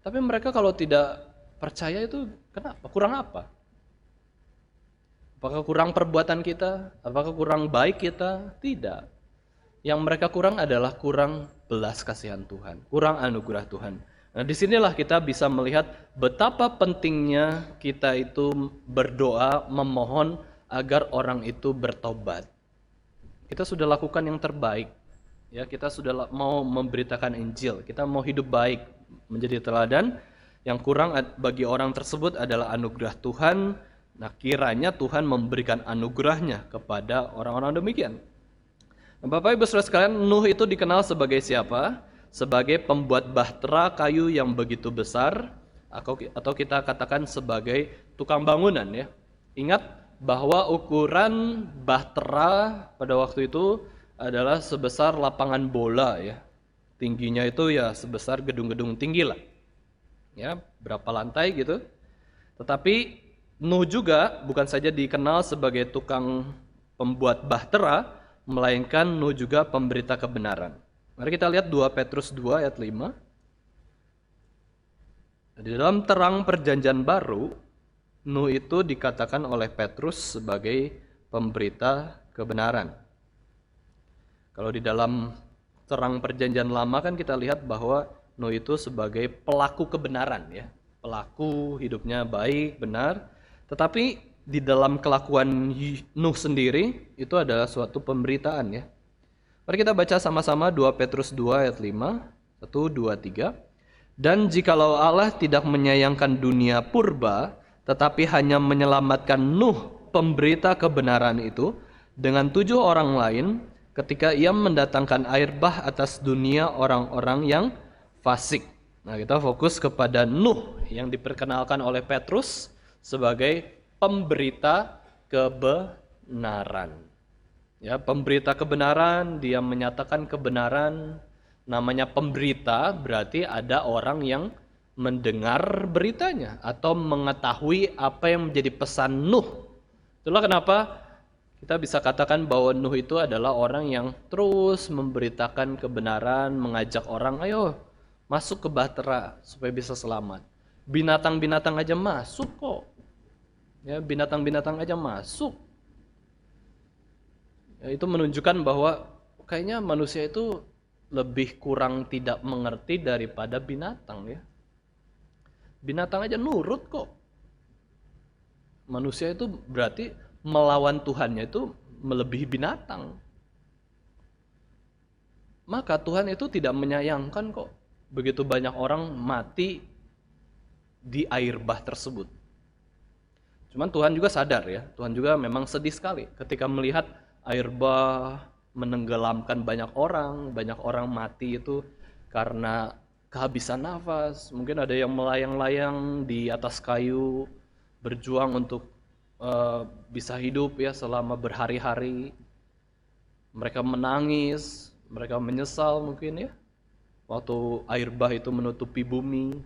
Tapi mereka kalau tidak percaya itu kenapa? Kurang apa? Apakah kurang perbuatan kita? Apakah kurang baik kita? Tidak. Yang mereka kurang adalah kurang belas kasihan Tuhan, kurang anugerah Tuhan. Nah, disinilah kita bisa melihat betapa pentingnya kita itu berdoa, memohon agar orang itu bertobat. Kita sudah lakukan yang terbaik. Ya, kita sudah mau memberitakan Injil, kita mau hidup baik, menjadi teladan. Yang kurang bagi orang tersebut adalah anugerah Tuhan. Nah, kiranya Tuhan memberikan anugerahnya kepada orang-orang demikian. Nah, Bapak Ibu Saudara sekalian, Nuh itu dikenal sebagai siapa? Sebagai pembuat bahtera kayu yang begitu besar, atau kita katakan sebagai tukang bangunan ya. Ingat bahwa ukuran bahtera pada waktu itu adalah sebesar lapangan bola ya. Tingginya itu ya sebesar gedung-gedung tinggi lah. Ya, berapa lantai gitu. Tetapi Nuh juga bukan saja dikenal sebagai tukang pembuat bahtera, melainkan Nuh juga pemberita kebenaran. Mari kita lihat 2 Petrus 2 ayat 5. Di dalam terang perjanjian baru, Nuh itu dikatakan oleh Petrus sebagai pemberita kebenaran. Kalau di dalam terang perjanjian lama kan kita lihat bahwa Nuh itu sebagai pelaku kebenaran ya. Pelaku hidupnya baik, benar. Tetapi di dalam kelakuan Nuh sendiri itu adalah suatu pemberitaan ya. Mari kita baca sama-sama 2 Petrus 2 ayat 5, 1, 2, 3. Dan jikalau Allah tidak menyayangkan dunia purba, tetapi hanya menyelamatkan Nuh pemberita kebenaran itu dengan 7 orang lain ketika ia mendatangkan air bah atas dunia orang-orang yang fasik. Nah, kita fokus kepada Nuh yang diperkenalkan oleh Petrus sebagai pemberita kebenaran. Ya, pemberita kebenaran, dia menyatakan kebenaran. Namanya pemberita berarti ada orang yang mendengar beritanya atau mengetahui apa yang menjadi pesan Nuh. Itulah kenapa kita bisa katakan bahwa Nuh itu adalah orang yang terus memberitakan kebenaran, mengajak orang, ayo masuk ke bahtera supaya bisa selamat. Binatang-binatang aja masuk kok. Ya, binatang-binatang aja masuk. Ya, itu menunjukkan bahwa kayaknya manusia itu lebih kurang tidak mengerti daripada binatang ya. Binatang aja nurut kok. Manusia itu berarti melawan Tuhannya itu melebihi binatang. Maka Tuhan itu tidak menyayangkan kok begitu banyak orang mati di air bah tersebut. Cuman Tuhan juga sadar ya, Tuhan juga memang sedih sekali ketika melihat air bah menenggelamkan banyak orang mati itu karena kehabisan nafas. Mungkin ada yang melayang-layang di atas kayu, berjuang untuk bisa hidup ya selama berhari-hari. Mereka menangis, mereka menyesal mungkin ya, waktu air bah itu menutupi bumi.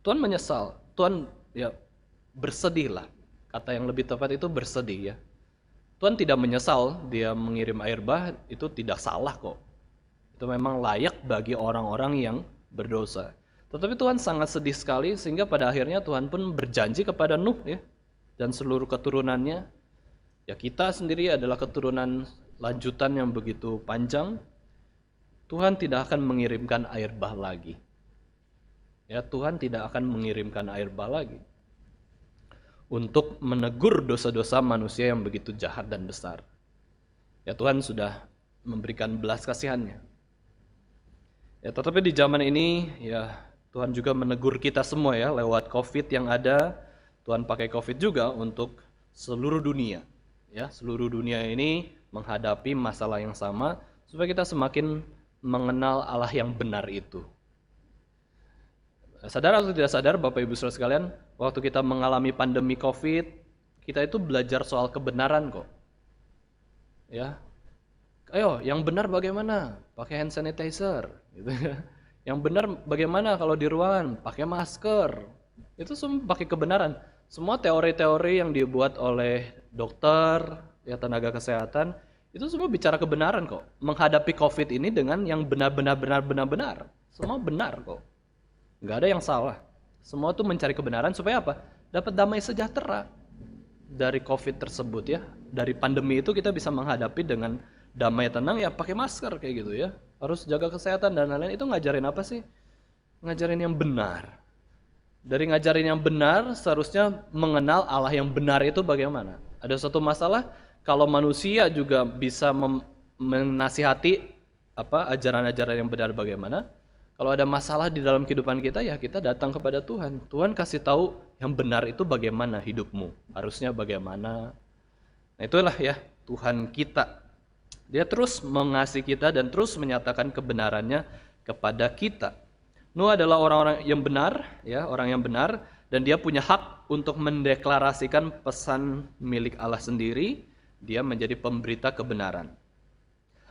Tuhan menyesal, Tuhan ya bersedih lah. Kata yang lebih tepat itu bersedih ya. Tuhan tidak menyesal dia mengirim air bah, itu tidak salah kok. Itu memang layak bagi orang-orang yang berdosa. Tetapi Tuhan sangat sedih sekali sehingga pada akhirnya Tuhan pun berjanji kepada Nuh ya dan seluruh keturunannya. Ya, kita sendiri adalah keturunan lanjutan yang begitu panjang. Tuhan tidak akan mengirimkan air bah lagi. Ya, Tuhan tidak akan mengirimkan air bah lagi untuk menegur dosa-dosa manusia yang begitu jahat dan besar. Ya, Tuhan sudah memberikan belas kasihannya. Ya, tetapi di zaman ini ya Tuhan juga menegur kita semua ya lewat COVID yang ada. Tuhan pakai COVID juga untuk seluruh dunia. Ya, seluruh dunia ini menghadapi masalah yang sama supaya kita semakin mengenal Allah yang benar itu. Sadar atau tidak sadar Bapak Ibu Saudara sekalian, waktu kita mengalami pandemi COVID, kita itu belajar soal kebenaran kok. Ya, Ayo, yang benar bagaimana? Pakai hand sanitizer, gitu ya. Yang benar bagaimana kalau di ruangan? Pakai masker. Itu semua pakai kebenaran. Semua teori-teori yang dibuat oleh dokter, ya tenaga kesehatan, itu semua bicara kebenaran kok. Menghadapi COVID ini dengan yang benar-benar. Semua benar kok. Nggak ada yang salah. Semua tuh mencari kebenaran supaya apa? Dapat damai sejahtera dari COVID tersebut ya. Dari pandemi itu kita bisa menghadapi dengan damai tenang ya pakai masker kayak gitu ya. Harus jaga kesehatan dan lain-lain. Itu ngajarin apa sih? Ngajarin yang benar. Dari ngajarin yang benar seharusnya mengenal Allah yang benar itu bagaimana. Ada satu masalah kalau manusia juga bisa menasihati ajaran-ajaran yang benar bagaimana. Kalau ada masalah di dalam kehidupan kita ya kita datang kepada Tuhan. Tuhan kasih tahu yang benar itu bagaimana hidupmu. Harusnya bagaimana. Nah itulah ya Tuhan kita. Dia terus mengasihi kita dan terus menyatakan kebenarannya kepada kita. Nuh adalah orang-orang yang benar, ya, orang yang benar, dan dia punya hak untuk mendeklarasikan pesan milik Allah sendiri. Dia menjadi pemberita kebenaran.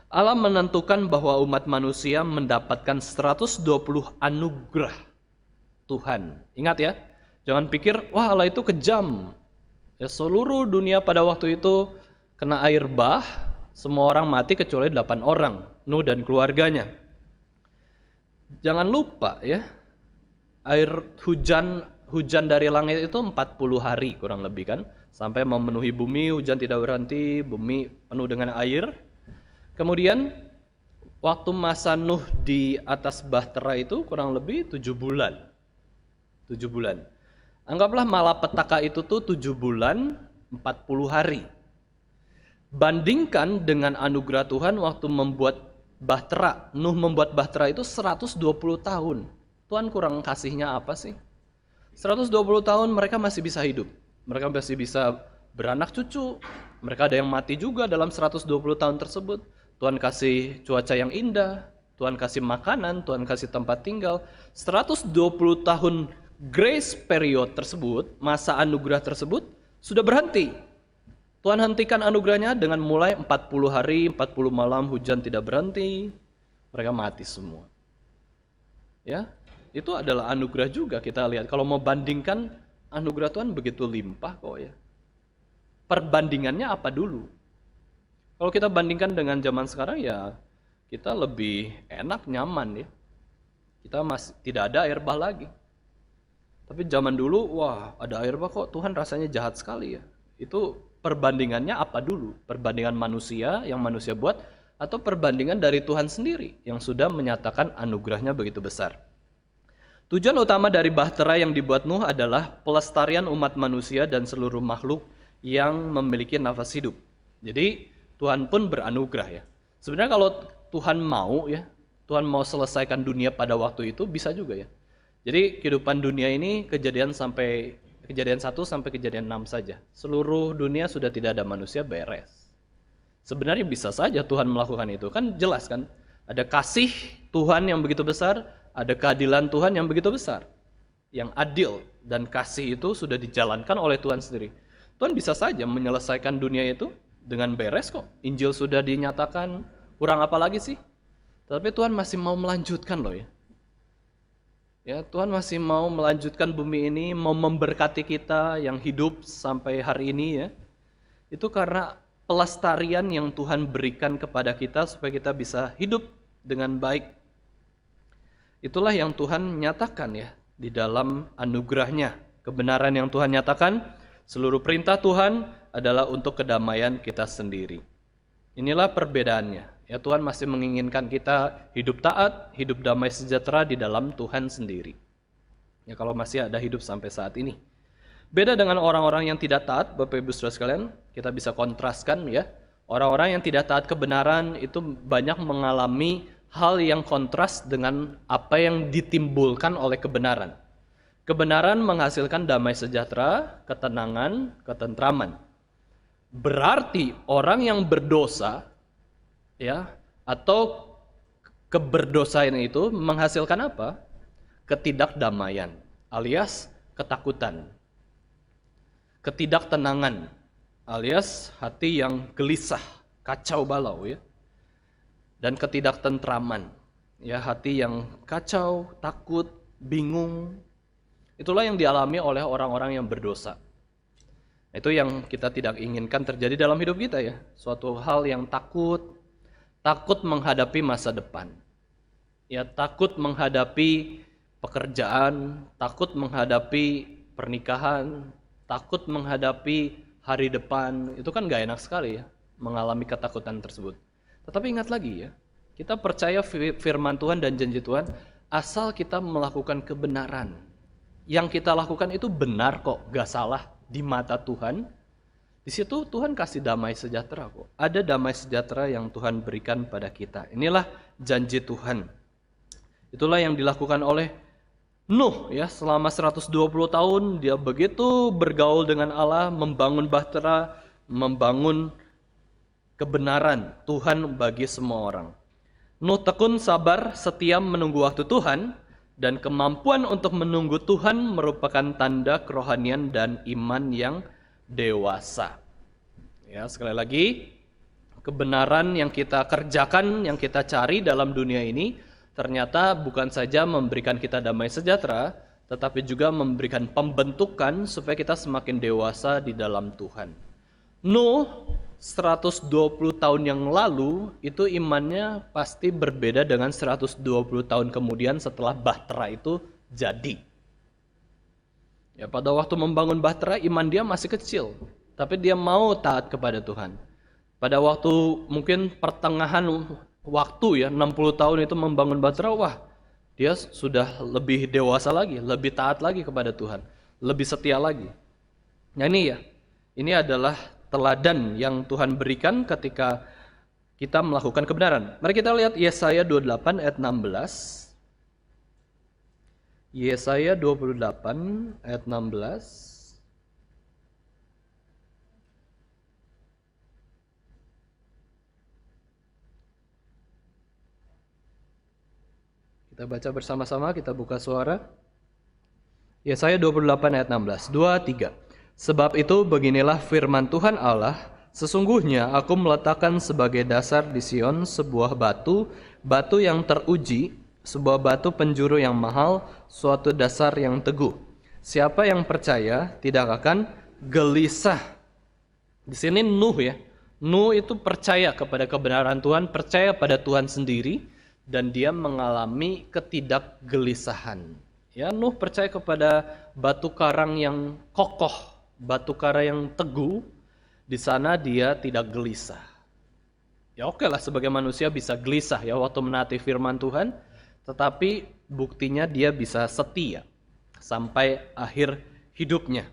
Allah menentukan bahwa umat manusia mendapatkan 120 anugerah Tuhan. Ingat ya, jangan pikir, wah Allah itu kejam. Ya, seluruh dunia pada waktu itu kena air bah, semua orang mati kecuali 8 orang, Nuh dan keluarganya. Jangan lupa ya, air hujan dari langit itu 40 hari kurang lebih kan, sampai memenuhi bumi, hujan tidak berhenti, bumi penuh dengan air. Kemudian waktu masa Nuh di atas bahtera itu kurang lebih 7 bulan. 7 bulan. Anggaplah malapetaka itu tuh 7 bulan 40 hari. Bandingkan dengan anugerah Tuhan waktu membuat bahtera. Nuh membuat bahtera itu 120 tahun. Tuhan kurang kasihnya apa sih? 120 tahun mereka masih bisa hidup. Mereka masih bisa beranak cucu. Mereka ada yang mati juga dalam 120 tahun tersebut. Tuhan kasih cuaca yang indah. Tuhan kasih makanan. Tuhan kasih tempat tinggal. 120 tahun grace period tersebut, masa anugerah tersebut sudah berhenti. Tuhan hentikan anugerahnya dengan mulai 40 hari, 40 malam hujan tidak berhenti. Mereka mati semua. Ya, itu adalah anugerah juga kita lihat. Kalau mau bandingkan, anugerah Tuhan begitu limpah kok ya. Perbandingannya apa dulu? Kalau kita bandingkan dengan zaman sekarang ya, kita lebih enak, nyaman ya. Kita masih tidak ada air bah lagi. Tapi zaman dulu, wah ada air bah kok Tuhan rasanya jahat sekali ya. Itu perbandingannya apa dulu? Perbandingan manusia yang manusia buat atau perbandingan dari Tuhan sendiri yang sudah menyatakan anugerahnya begitu besar. Tujuan utama dari bahtera yang dibuat Nuh adalah pelestarian umat manusia dan seluruh makhluk yang memiliki nafas hidup. Jadi Tuhan pun beranugerah ya. Sebenarnya kalau Tuhan mau ya, Tuhan mau selesaikan dunia pada waktu itu bisa juga ya. Jadi kehidupan dunia ini kejadian 1 sampai kejadian 6 saja. Seluruh dunia sudah tidak ada manusia, beres. Sebenarnya bisa saja Tuhan melakukan itu. Kan jelas kan? Ada kasih Tuhan yang begitu besar, ada keadilan Tuhan yang begitu besar. Yang adil dan kasih itu sudah dijalankan oleh Tuhan sendiri. Tuhan bisa saja menyelesaikan dunia itu dengan beres kok. Injil sudah dinyatakan, kurang apa lagi sih? Tapi Tuhan masih mau melanjutkan loh ya. Ya, Tuhan masih mau melanjutkan bumi ini, mau memberkati kita yang hidup sampai hari ini ya. Itu karena pelestarian yang Tuhan berikan kepada kita supaya kita bisa hidup dengan baik. Itulah yang Tuhan nyatakan ya di dalam anugerahnya. Kebenaran yang Tuhan nyatakan, seluruh perintah Tuhan adalah untuk kedamaian kita sendiri. Inilah perbedaannya. Ya, Tuhan masih menginginkan kita hidup taat, hidup damai sejahtera di dalam Tuhan sendiri. Ya, kalau masih ada hidup sampai saat ini. Beda dengan orang-orang yang tidak taat, Bapak Ibu Saudara sekalian, kita bisa kontraskan ya. Orang-orang yang tidak taat kebenaran itu banyak mengalami hal yang kontras dengan apa yang ditimbulkan oleh kebenaran. Kebenaran menghasilkan damai sejahtera, ketenangan, ketentraman. Berarti orang yang berdosa ya, atau keberdosaan itu menghasilkan apa? Ketidakdamaian, alias ketakutan. Ketidaktenangan, alias hati yang gelisah, kacau balau ya. dan ketidaktentraman. Ya, hati yang kacau, takut, bingung. Itulah yang dialami oleh orang-orang yang berdosa. Itu yang kita tidak inginkan terjadi dalam hidup kita ya. Suatu hal yang takut menghadapi masa depan. Ya, takut menghadapi pekerjaan, takut menghadapi pernikahan, takut menghadapi hari depan. Itu kan gak enak sekali ya, mengalami ketakutan tersebut. Tetapi ingat lagi ya, kita percaya firman Tuhan dan janji Tuhan, asal kita melakukan kebenaran. Yang kita lakukan itu benar kok, gak salah di mata Tuhan. Di situ Tuhan kasih damai sejahtera kok. Ada damai sejahtera yang Tuhan berikan pada kita. Inilah janji Tuhan. Itulah yang dilakukan oleh Nuh ya, selama 120 tahun dia begitu bergaul dengan Allah, membangun bahtera, membangun kebenaran Tuhan bagi semua orang. Nuh tekun, sabar, setia menunggu waktu Tuhan, dan kemampuan untuk menunggu Tuhan merupakan tanda kerohanian dan iman yang dewasa. Ya, sekali lagi, kebenaran yang kita kerjakan, yang kita cari dalam dunia ini, ternyata bukan saja memberikan kita damai sejahtera, tetapi juga memberikan pembentukan supaya kita semakin dewasa di dalam Tuhan. Nuh 120 tahun yang lalu itu imannya pasti berbeda dengan 120 tahun kemudian setelah bahtera itu jadi. Ya, pada waktu membangun bahtera iman dia masih kecil, tapi dia mau taat kepada Tuhan. Pada waktu mungkin pertengahan waktu ya 60 tahun itu membangun bahtera, wah dia sudah lebih dewasa lagi, lebih taat lagi kepada Tuhan, lebih setia lagi. Nah ini adalah teladan yang Tuhan berikan ketika kita melakukan kebenaran. Mari kita lihat Yesaya 28 ayat 16. Yesaya 28 ayat 16. Kita baca bersama-sama, kita buka suara. Yesaya 28 ayat 16. 2, 3. Sebab itu beginilah firman Tuhan Allah, sesungguhnya aku meletakkan sebagai dasar di Sion sebuah batu, batu yang teruji, sebuah batu penjuru yang mahal, suatu dasar yang teguh. Siapa yang percaya tidak akan gelisah. Di sini Nuh ya. Nuh itu percaya kepada kebenaran Tuhan, percaya pada Tuhan sendiri, dan dia mengalami ketidakgelisahan. Ya, Nuh percaya kepada batu karang yang kokoh, batu karang yang teguh. Di sana dia tidak gelisah. Ya oke lah, sebagai manusia bisa gelisah ya waktu menaati firman Tuhan, tetapi buktinya dia bisa setia sampai akhir hidupnya.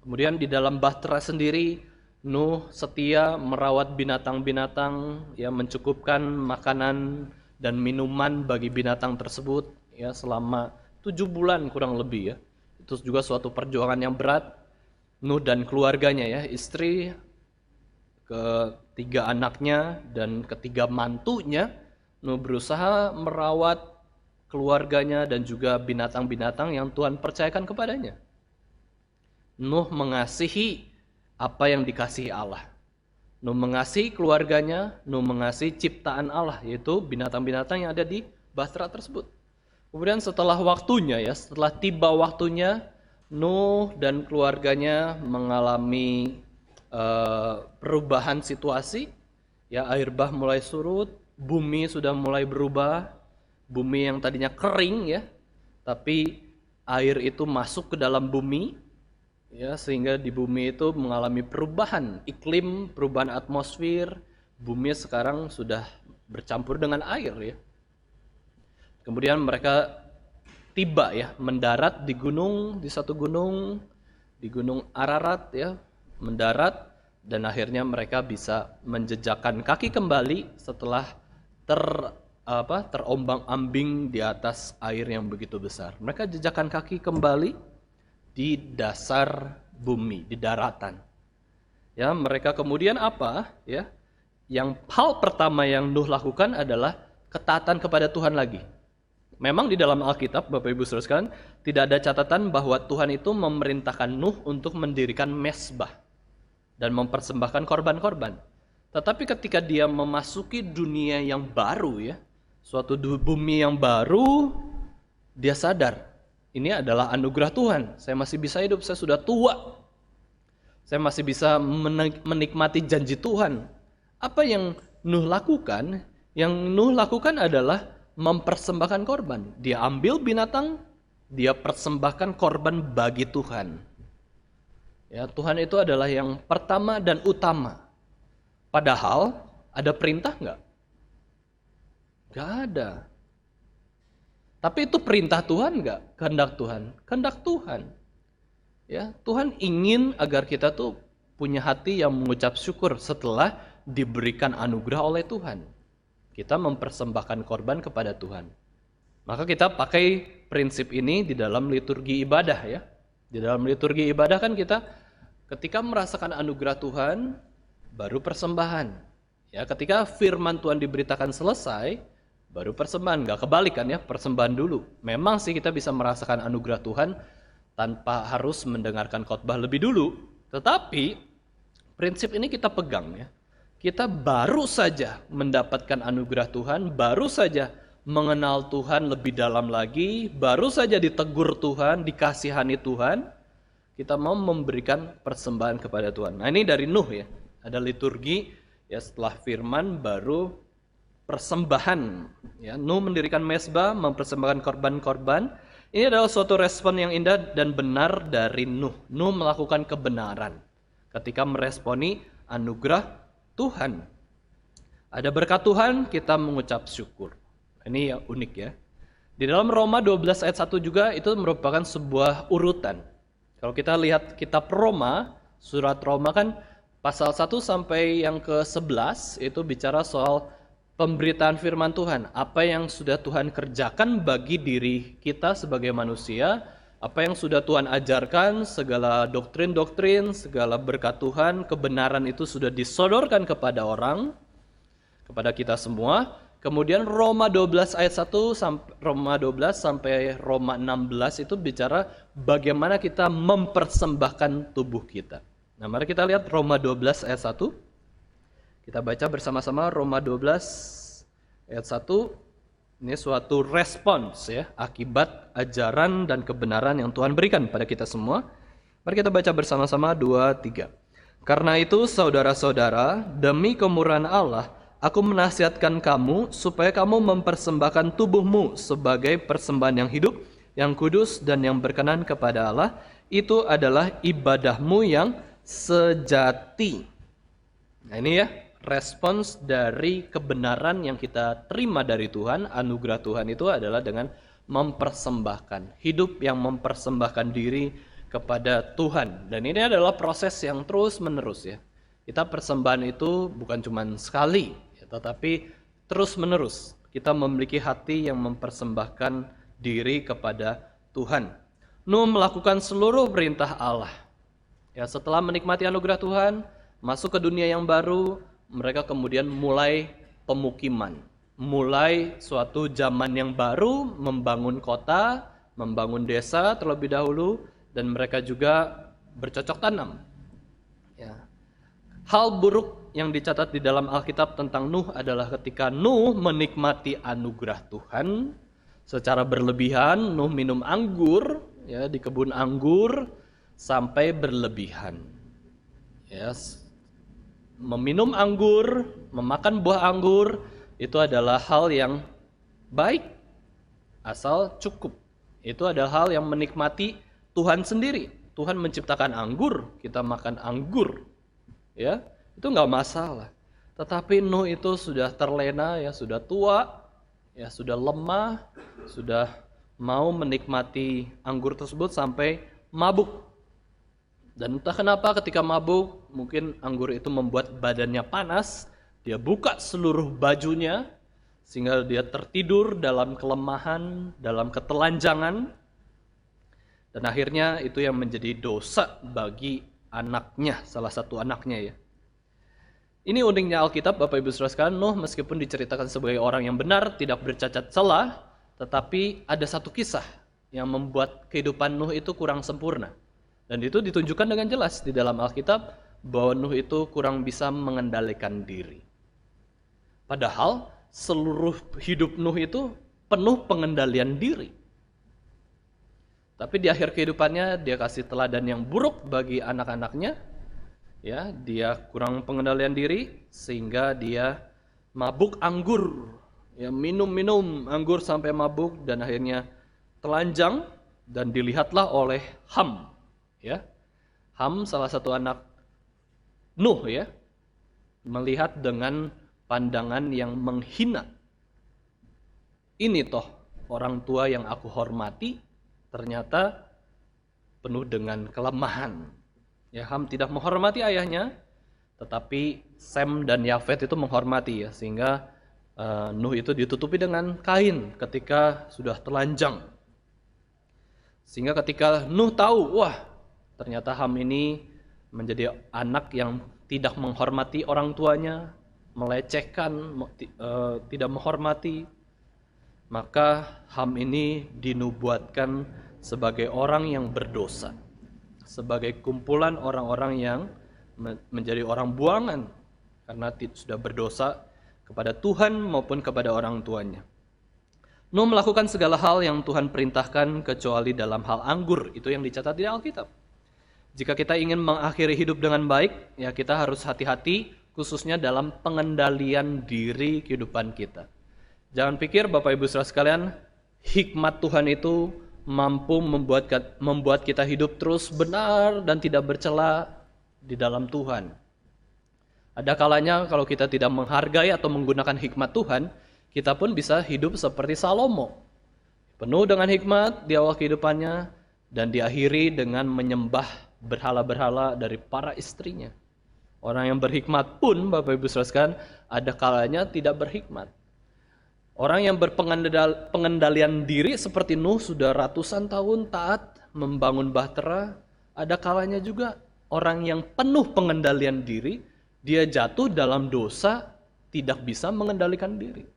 Kemudian di dalam bahtera sendiri, Nuh setia merawat binatang-binatang, ya mencukupkan makanan dan minuman bagi binatang tersebut ya selama 7 bulan kurang lebih ya. Itu juga suatu perjuangan yang berat. Nuh dan keluarganya ya, istri, ketiga anaknya dan ketiga mantunya, Nuh berusaha merawat keluarganya dan juga binatang-binatang yang Tuhan percayakan kepadanya. Nuh mengasihi apa yang dikasihi Allah. Nuh mengasihi keluarganya, Nuh mengasihi ciptaan Allah, yaitu binatang-binatang yang ada di bahtera tersebut. Kemudian setelah waktunya ya, setelah tiba waktunya, Nuh dan keluarganya mengalami perubahan situasi. Ya, air bah mulai surut, bumi sudah mulai berubah. Bumi yang tadinya kering ya, tapi air itu masuk ke dalam bumi. Ya, sehingga di bumi itu mengalami perubahan iklim, perubahan atmosfer. Bumi sekarang sudah bercampur dengan air ya. Kemudian mereka tiba ya, mendarat di gunung, di satu gunung, di Gunung Ararat ya, mendarat dan akhirnya mereka bisa menjejakkan kaki kembali setelah terombang-ambing di atas air yang begitu besar. Mereka jejakkan kaki kembali di dasar bumi, di daratan. Ya, mereka kemudian apa? Ya, hal pertama yang Nuh lakukan adalah ketaatan kepada Tuhan lagi. Memang di dalam Alkitab, Bapak Ibu Saudara sekalian, tidak ada catatan bahwa Tuhan itu memerintahkan Nuh untuk mendirikan mesbah dan mempersembahkan korban-korban. Tetapi ketika dia memasuki dunia yang baru ya, suatu bumi yang baru, dia sadar, ini adalah anugerah Tuhan. Saya masih bisa hidup, saya sudah tua. Saya masih bisa menikmati janji Tuhan. Apa yang Nuh lakukan? Yang Nuh lakukan adalah mempersembahkan korban. Dia ambil binatang, dia persembahkan korban bagi Tuhan. Ya, Tuhan itu adalah yang pertama dan utama. Padahal ada perintah nggak? Nggak ada. Tapi itu perintah Tuhan nggak? Kehendak Tuhan. Kehendak Tuhan. Ya, Tuhan ingin agar kita tuh punya hati yang mengucap syukur setelah diberikan anugerah oleh Tuhan. Kita mempersembahkan korban kepada Tuhan. Maka kita pakai prinsip ini di dalam liturgi ibadah ya. Di dalam liturgi ibadah kan kita ketika merasakan anugerah Tuhan, baru persembahan. Ya, ketika firman Tuhan diberitakan selesai, baru persembahan. Gak kebalik kan ya, persembahan dulu. Memang sih kita bisa merasakan anugerah Tuhan tanpa harus mendengarkan khotbah lebih dulu. Tetapi prinsip ini kita pegang ya. Kita baru saja mendapatkan anugerah Tuhan, baru saja mengenal Tuhan lebih dalam lagi, baru saja ditegur Tuhan, dikasihani Tuhan, kita mau memberikan persembahan kepada Tuhan. Nah ini dari Nuh ya, ada liturgi ya, setelah firman baru persembahan. Ya, Nuh mendirikan mezbah, mempersembahkan korban-korban. Ini adalah suatu respon yang indah dan benar dari Nuh. Nuh melakukan kebenaran ketika meresponi anugerah Tuhan. Ada berkat Tuhan, kita mengucap syukur. Ini yang unik ya. Di dalam Roma 12 ayat 1 juga itu merupakan sebuah urutan. Kalau kita lihat kitab Roma, surat Roma kan pasal 1 sampai yang ke-11 itu bicara soal pemberitaan firman Tuhan. Apa yang sudah Tuhan kerjakan bagi diri kita sebagai manusia, apa yang sudah Tuhan ajarkan, segala doktrin-doktrin, segala berkat Tuhan, kebenaran itu sudah disodorkan kepada orang, kepada kita semua. Kemudian Roma 12 ayat 1 Roma 12 sampai Roma 16 itu bicara bagaimana kita mempersembahkan tubuh kita. Nah, mari kita lihat Roma 12 ayat 1. Kita baca bersama-sama Roma 12 ayat 1. Ini suatu respons ya, akibat ajaran dan kebenaran yang Tuhan berikan pada kita semua. Mari kita baca bersama-sama 2, 3. Karena itu saudara-saudara, demi kemurahan Allah, aku menasihatkan kamu supaya kamu mempersembahkan tubuhmu sebagai persembahan yang hidup, yang kudus dan yang berkenan kepada Allah. Itu adalah ibadahmu yang sejati. Nah ini ya, respons dari kebenaran yang kita terima dari Tuhan, anugerah Tuhan itu adalah dengan mempersembahkan, hidup yang mempersembahkan diri kepada Tuhan. Dan ini adalah proses yang terus menerus ya. Kita persembahan itu bukan cuma sekali, ya, tetapi terus menerus. Kita memiliki hati yang mempersembahkan diri kepada Tuhan. Nuh melakukan seluruh perintah Allah. Ya, setelah menikmati anugerah Tuhan, masuk ke dunia yang baru, mereka kemudian mulai pemukiman, mulai suatu zaman yang baru, membangun kota, membangun desa terlebih dahulu, dan mereka juga bercocok tanam. Ya. Hal buruk yang dicatat di dalam Alkitab tentang Nuh adalah ketika Nuh menikmati anugerah Tuhan secara berlebihan. Nuh minum anggur ya, di kebun anggur sampai berlebihan. Yes. Meminum anggur, memakan buah anggur, itu adalah hal yang baik, asal cukup. Itu adalah hal yang menikmati Tuhan sendiri. Tuhan menciptakan anggur, kita makan anggur, ya itu nggak masalah. Tetapi Nuh itu sudah terlena, ya sudah tua, ya sudah lemah, sudah mau menikmati anggur tersebut sampai mabuk. Dan entah kenapa ketika mabuk, mungkin anggur itu membuat badannya panas, dia buka seluruh bajunya, sehingga dia tertidur dalam kelemahan, dalam ketelanjangan, dan akhirnya itu yang menjadi dosa bagi anaknya, salah satu anaknya ya. Ini uniknya Alkitab, Bapak Ibu Saudara sekalian, Nuh meskipun diceritakan sebagai orang yang benar, tidak bercacat celah, tetapi ada satu kisah yang membuat kehidupan Nuh itu kurang sempurna. Dan itu ditunjukkan dengan jelas di dalam Alkitab bahwa Nuh itu kurang bisa mengendalikan diri. Padahal seluruh hidup Nuh itu penuh pengendalian diri. Tapi di akhir kehidupannya dia kasih teladan yang buruk bagi anak-anaknya. Ya, dia kurang pengendalian diri sehingga dia mabuk anggur. Ya, minum anggur sampai mabuk dan akhirnya telanjang dan dilihatlah oleh Ham. Ya. Ham salah satu anak Nuh ya, melihat dengan pandangan yang menghina. Ini toh orang tua yang aku hormati, ternyata penuh dengan kelemahan. Ya, Ham tidak menghormati ayahnya, tetapi Sem dan Yafet itu menghormati ya, sehingga Nuh itu ditutupi dengan kain ketika sudah telanjang. Sehingga ketika Nuh tahu, wah ternyata Ham ini menjadi anak yang tidak menghormati orang tuanya, melecehkan, tidak menghormati, maka Ham ini dinubuatkan sebagai orang yang berdosa, sebagai kumpulan orang-orang yang menjadi orang buangan karena sudah berdosa kepada Tuhan maupun kepada orang tuanya. Nuh melakukan segala hal yang Tuhan perintahkan kecuali dalam hal anggur, itu yang dicatat di Alkitab. Jika kita ingin mengakhiri hidup dengan baik, ya kita harus hati-hati khususnya dalam pengendalian diri kehidupan kita. Jangan pikir Bapak Ibu Saudara sekalian, hikmat Tuhan itu mampu membuat kita hidup terus benar dan tidak bercela di dalam Tuhan. Ada kalanya kalau kita tidak menghargai atau menggunakan hikmat Tuhan, kita pun bisa hidup seperti Salomo. Penuh dengan hikmat di awal kehidupannya dan diakhiri dengan menyembah berhala-berhala dari para istrinya. Orang yang berhikmat pun, Bapak Ibu Saudara sekalian, ada kalanya tidak berhikmat. Orang yang berpengendalian diri seperti Nuh sudah ratusan tahun taat membangun bahtera, ada kalanya juga orang yang penuh pengendalian diri, dia jatuh dalam dosa, tidak bisa mengendalikan diri.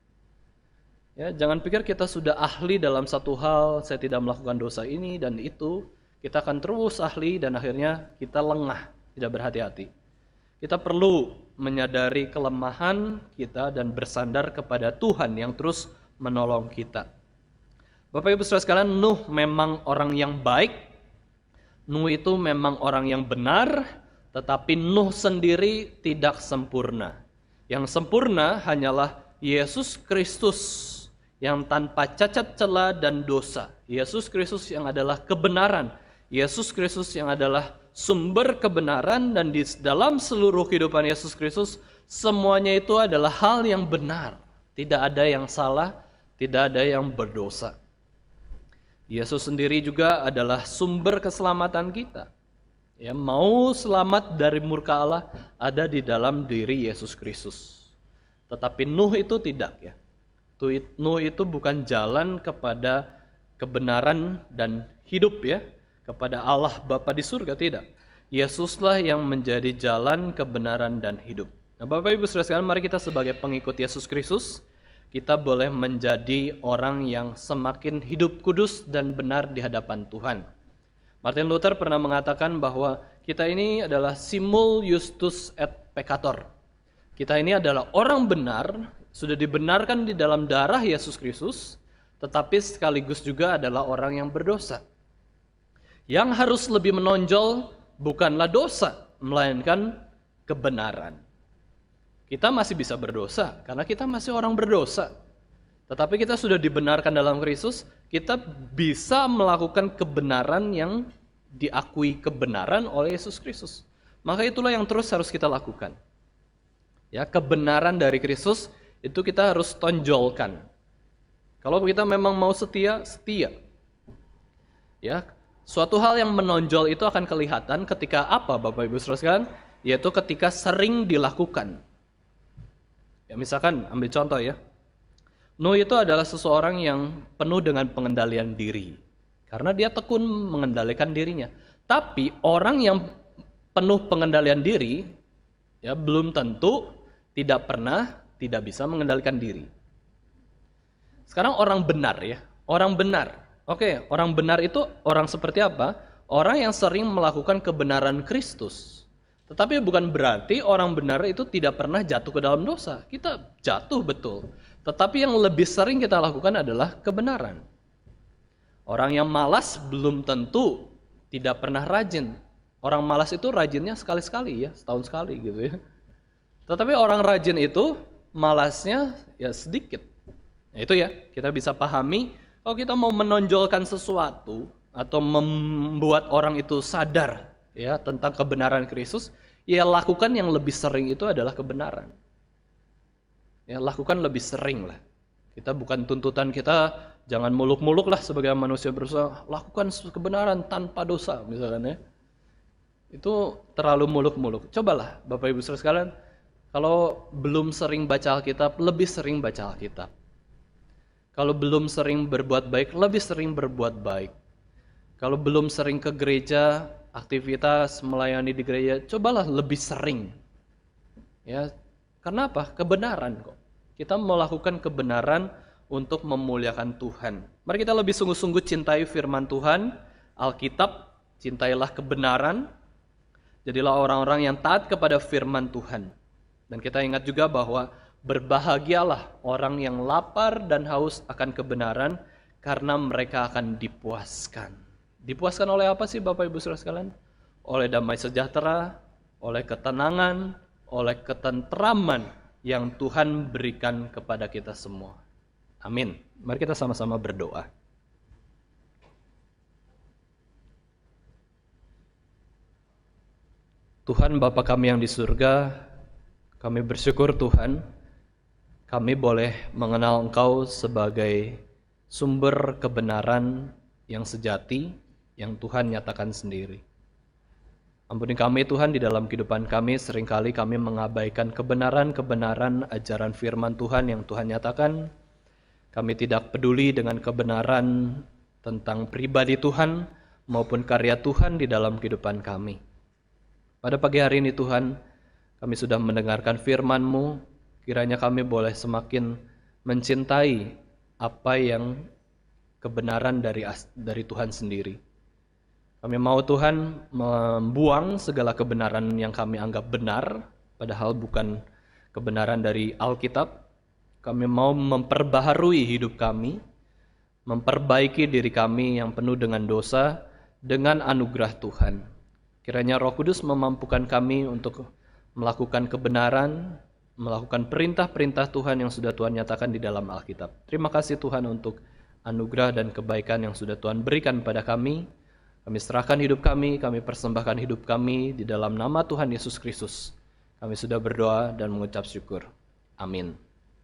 Ya, jangan pikir kita sudah ahli dalam satu hal, saya tidak melakukan dosa ini dan itu. Kita akan terus ahli dan akhirnya kita lengah, tidak berhati-hati. Kita perlu menyadari kelemahan kita dan bersandar kepada Tuhan yang terus menolong kita. Bapak Ibu Saudara sekalian, Nuh memang orang yang baik. Nuh itu memang orang yang benar, tetapi Nuh sendiri tidak sempurna. Yang sempurna hanyalah Yesus Kristus yang tanpa cacat celah dan dosa. Yesus Kristus yang adalah kebenaran. Yesus Kristus yang adalah sumber kebenaran, dan di dalam seluruh kehidupan Yesus Kristus semuanya itu adalah hal yang benar. Tidak ada yang salah, tidak ada yang berdosa. Yesus sendiri juga adalah sumber keselamatan kita. Ya, mau selamat dari murka Allah ada di dalam diri Yesus Kristus. Tetapi Nuh itu tidak ya. Nuh itu bukan jalan kepada kebenaran dan hidup ya. Kepada Allah Bapa di surga, tidak. Yesuslah yang menjadi jalan kebenaran dan hidup. Nah, Bapak Ibu Saudara sekalian, mari kita sebagai pengikut Yesus Kristus, kita boleh menjadi orang yang semakin hidup kudus dan benar di hadapan Tuhan. Martin Luther pernah mengatakan bahwa kita ini adalah simul justus et peccator. Kita ini adalah orang benar, sudah dibenarkan di dalam darah Yesus Kristus, tetapi sekaligus juga adalah orang yang berdosa. Yang harus lebih menonjol bukanlah dosa, melainkan kebenaran. Kita masih bisa berdosa, karena kita masih orang berdosa. Tetapi kita sudah dibenarkan dalam Kristus, kita bisa melakukan kebenaran yang diakui kebenaran oleh Yesus Kristus. Maka itulah yang terus harus kita lakukan. Ya, kebenaran dari Kristus itu kita harus tonjolkan. Kalau kita memang mau setia, setia. Ya, suatu hal yang menonjol itu akan kelihatan ketika apa Bapak Ibu Saudara sekalian? Yaitu ketika sering dilakukan. Ya, misalkan ambil contoh ya. Nuh itu adalah seseorang yang penuh dengan pengendalian diri. Karena dia tekun mengendalikan dirinya. Tapi orang yang penuh pengendalian diri, ya belum tentu tidak bisa mengendalikan diri. Sekarang orang benar ya. Orang benar. Oke, orang benar itu orang seperti apa? Orang yang sering melakukan kebenaran Kristus. Tetapi bukan berarti orang benar itu tidak pernah jatuh ke dalam dosa. Kita jatuh betul. Tetapi yang lebih sering kita lakukan adalah kebenaran. Orang yang malas belum tentu tidak pernah rajin. Orang malas itu rajinnya sekali-sekali ya, setahun sekali gitu ya. Tetapi orang rajin itu malasnya ya sedikit. Nah, itu ya, kita bisa pahami kalau kita mau menonjolkan sesuatu atau membuat orang itu sadar ya tentang kebenaran Kristus, ya lakukan yang lebih sering itu adalah kebenaran. Ya lakukan lebih sering lah. Kita bukan tuntutan kita jangan muluk-muluk lah sebagai manusia berusaha lakukan kebenaran tanpa dosa misalkan ya. Itu terlalu muluk-muluk. Cobalah Bapak Ibu Saudara sekalian, kalau belum sering baca Alkitab, lebih sering baca Alkitab. Kalau belum sering berbuat baik, lebih sering berbuat baik. Kalau belum sering ke gereja, aktivitas melayani di gereja, cobalah lebih sering. Ya, karena apa? Kebenaran kok. Kita melakukan kebenaran untuk memuliakan Tuhan. Mari kita lebih sungguh-sungguh cintai firman Tuhan, Alkitab, cintailah kebenaran. Jadilah orang-orang yang taat kepada firman Tuhan. Dan kita ingat juga bahwa berbahagialah orang yang lapar dan haus akan kebenaran karena mereka akan dipuaskan. Dipuaskan oleh apa sih Bapak Ibu Saudara sekalian? Oleh damai sejahtera, oleh ketenangan, oleh ketentraman yang Tuhan berikan kepada kita semua. Amin. Mari kita sama-sama berdoa. Tuhan Bapa kami yang di surga, kami bersyukur Tuhan, kami boleh mengenal Engkau sebagai sumber kebenaran yang sejati, yang Tuhan nyatakan sendiri. Ampuni kami Tuhan, di dalam kehidupan kami seringkali kami mengabaikan kebenaran-kebenaran ajaran firman Tuhan yang Tuhan nyatakan. Kami tidak peduli dengan kebenaran tentang pribadi Tuhan maupun karya Tuhan di dalam kehidupan kami. Pada pagi hari ini Tuhan, kami sudah mendengarkan firman-Mu, kiranya kami boleh semakin mencintai apa yang kebenaran dari Tuhan sendiri. Kami mau Tuhan membuang segala kebenaran yang kami anggap benar, padahal bukan kebenaran dari Alkitab. Kami mau memperbaharui hidup kami, memperbaiki diri kami yang penuh dengan dosa dengan anugerah Tuhan. Kiranya Roh Kudus memampukan kami untuk melakukan kebenaran, melakukan perintah-perintah Tuhan yang sudah Tuhan nyatakan di dalam Alkitab. Terima kasih Tuhan untuk anugerah dan kebaikan yang sudah Tuhan berikan pada kami. Kami serahkan hidup kami persembahkan hidup kami di dalam nama Tuhan Yesus Kristus. Kami sudah berdoa dan mengucap syukur. Amin.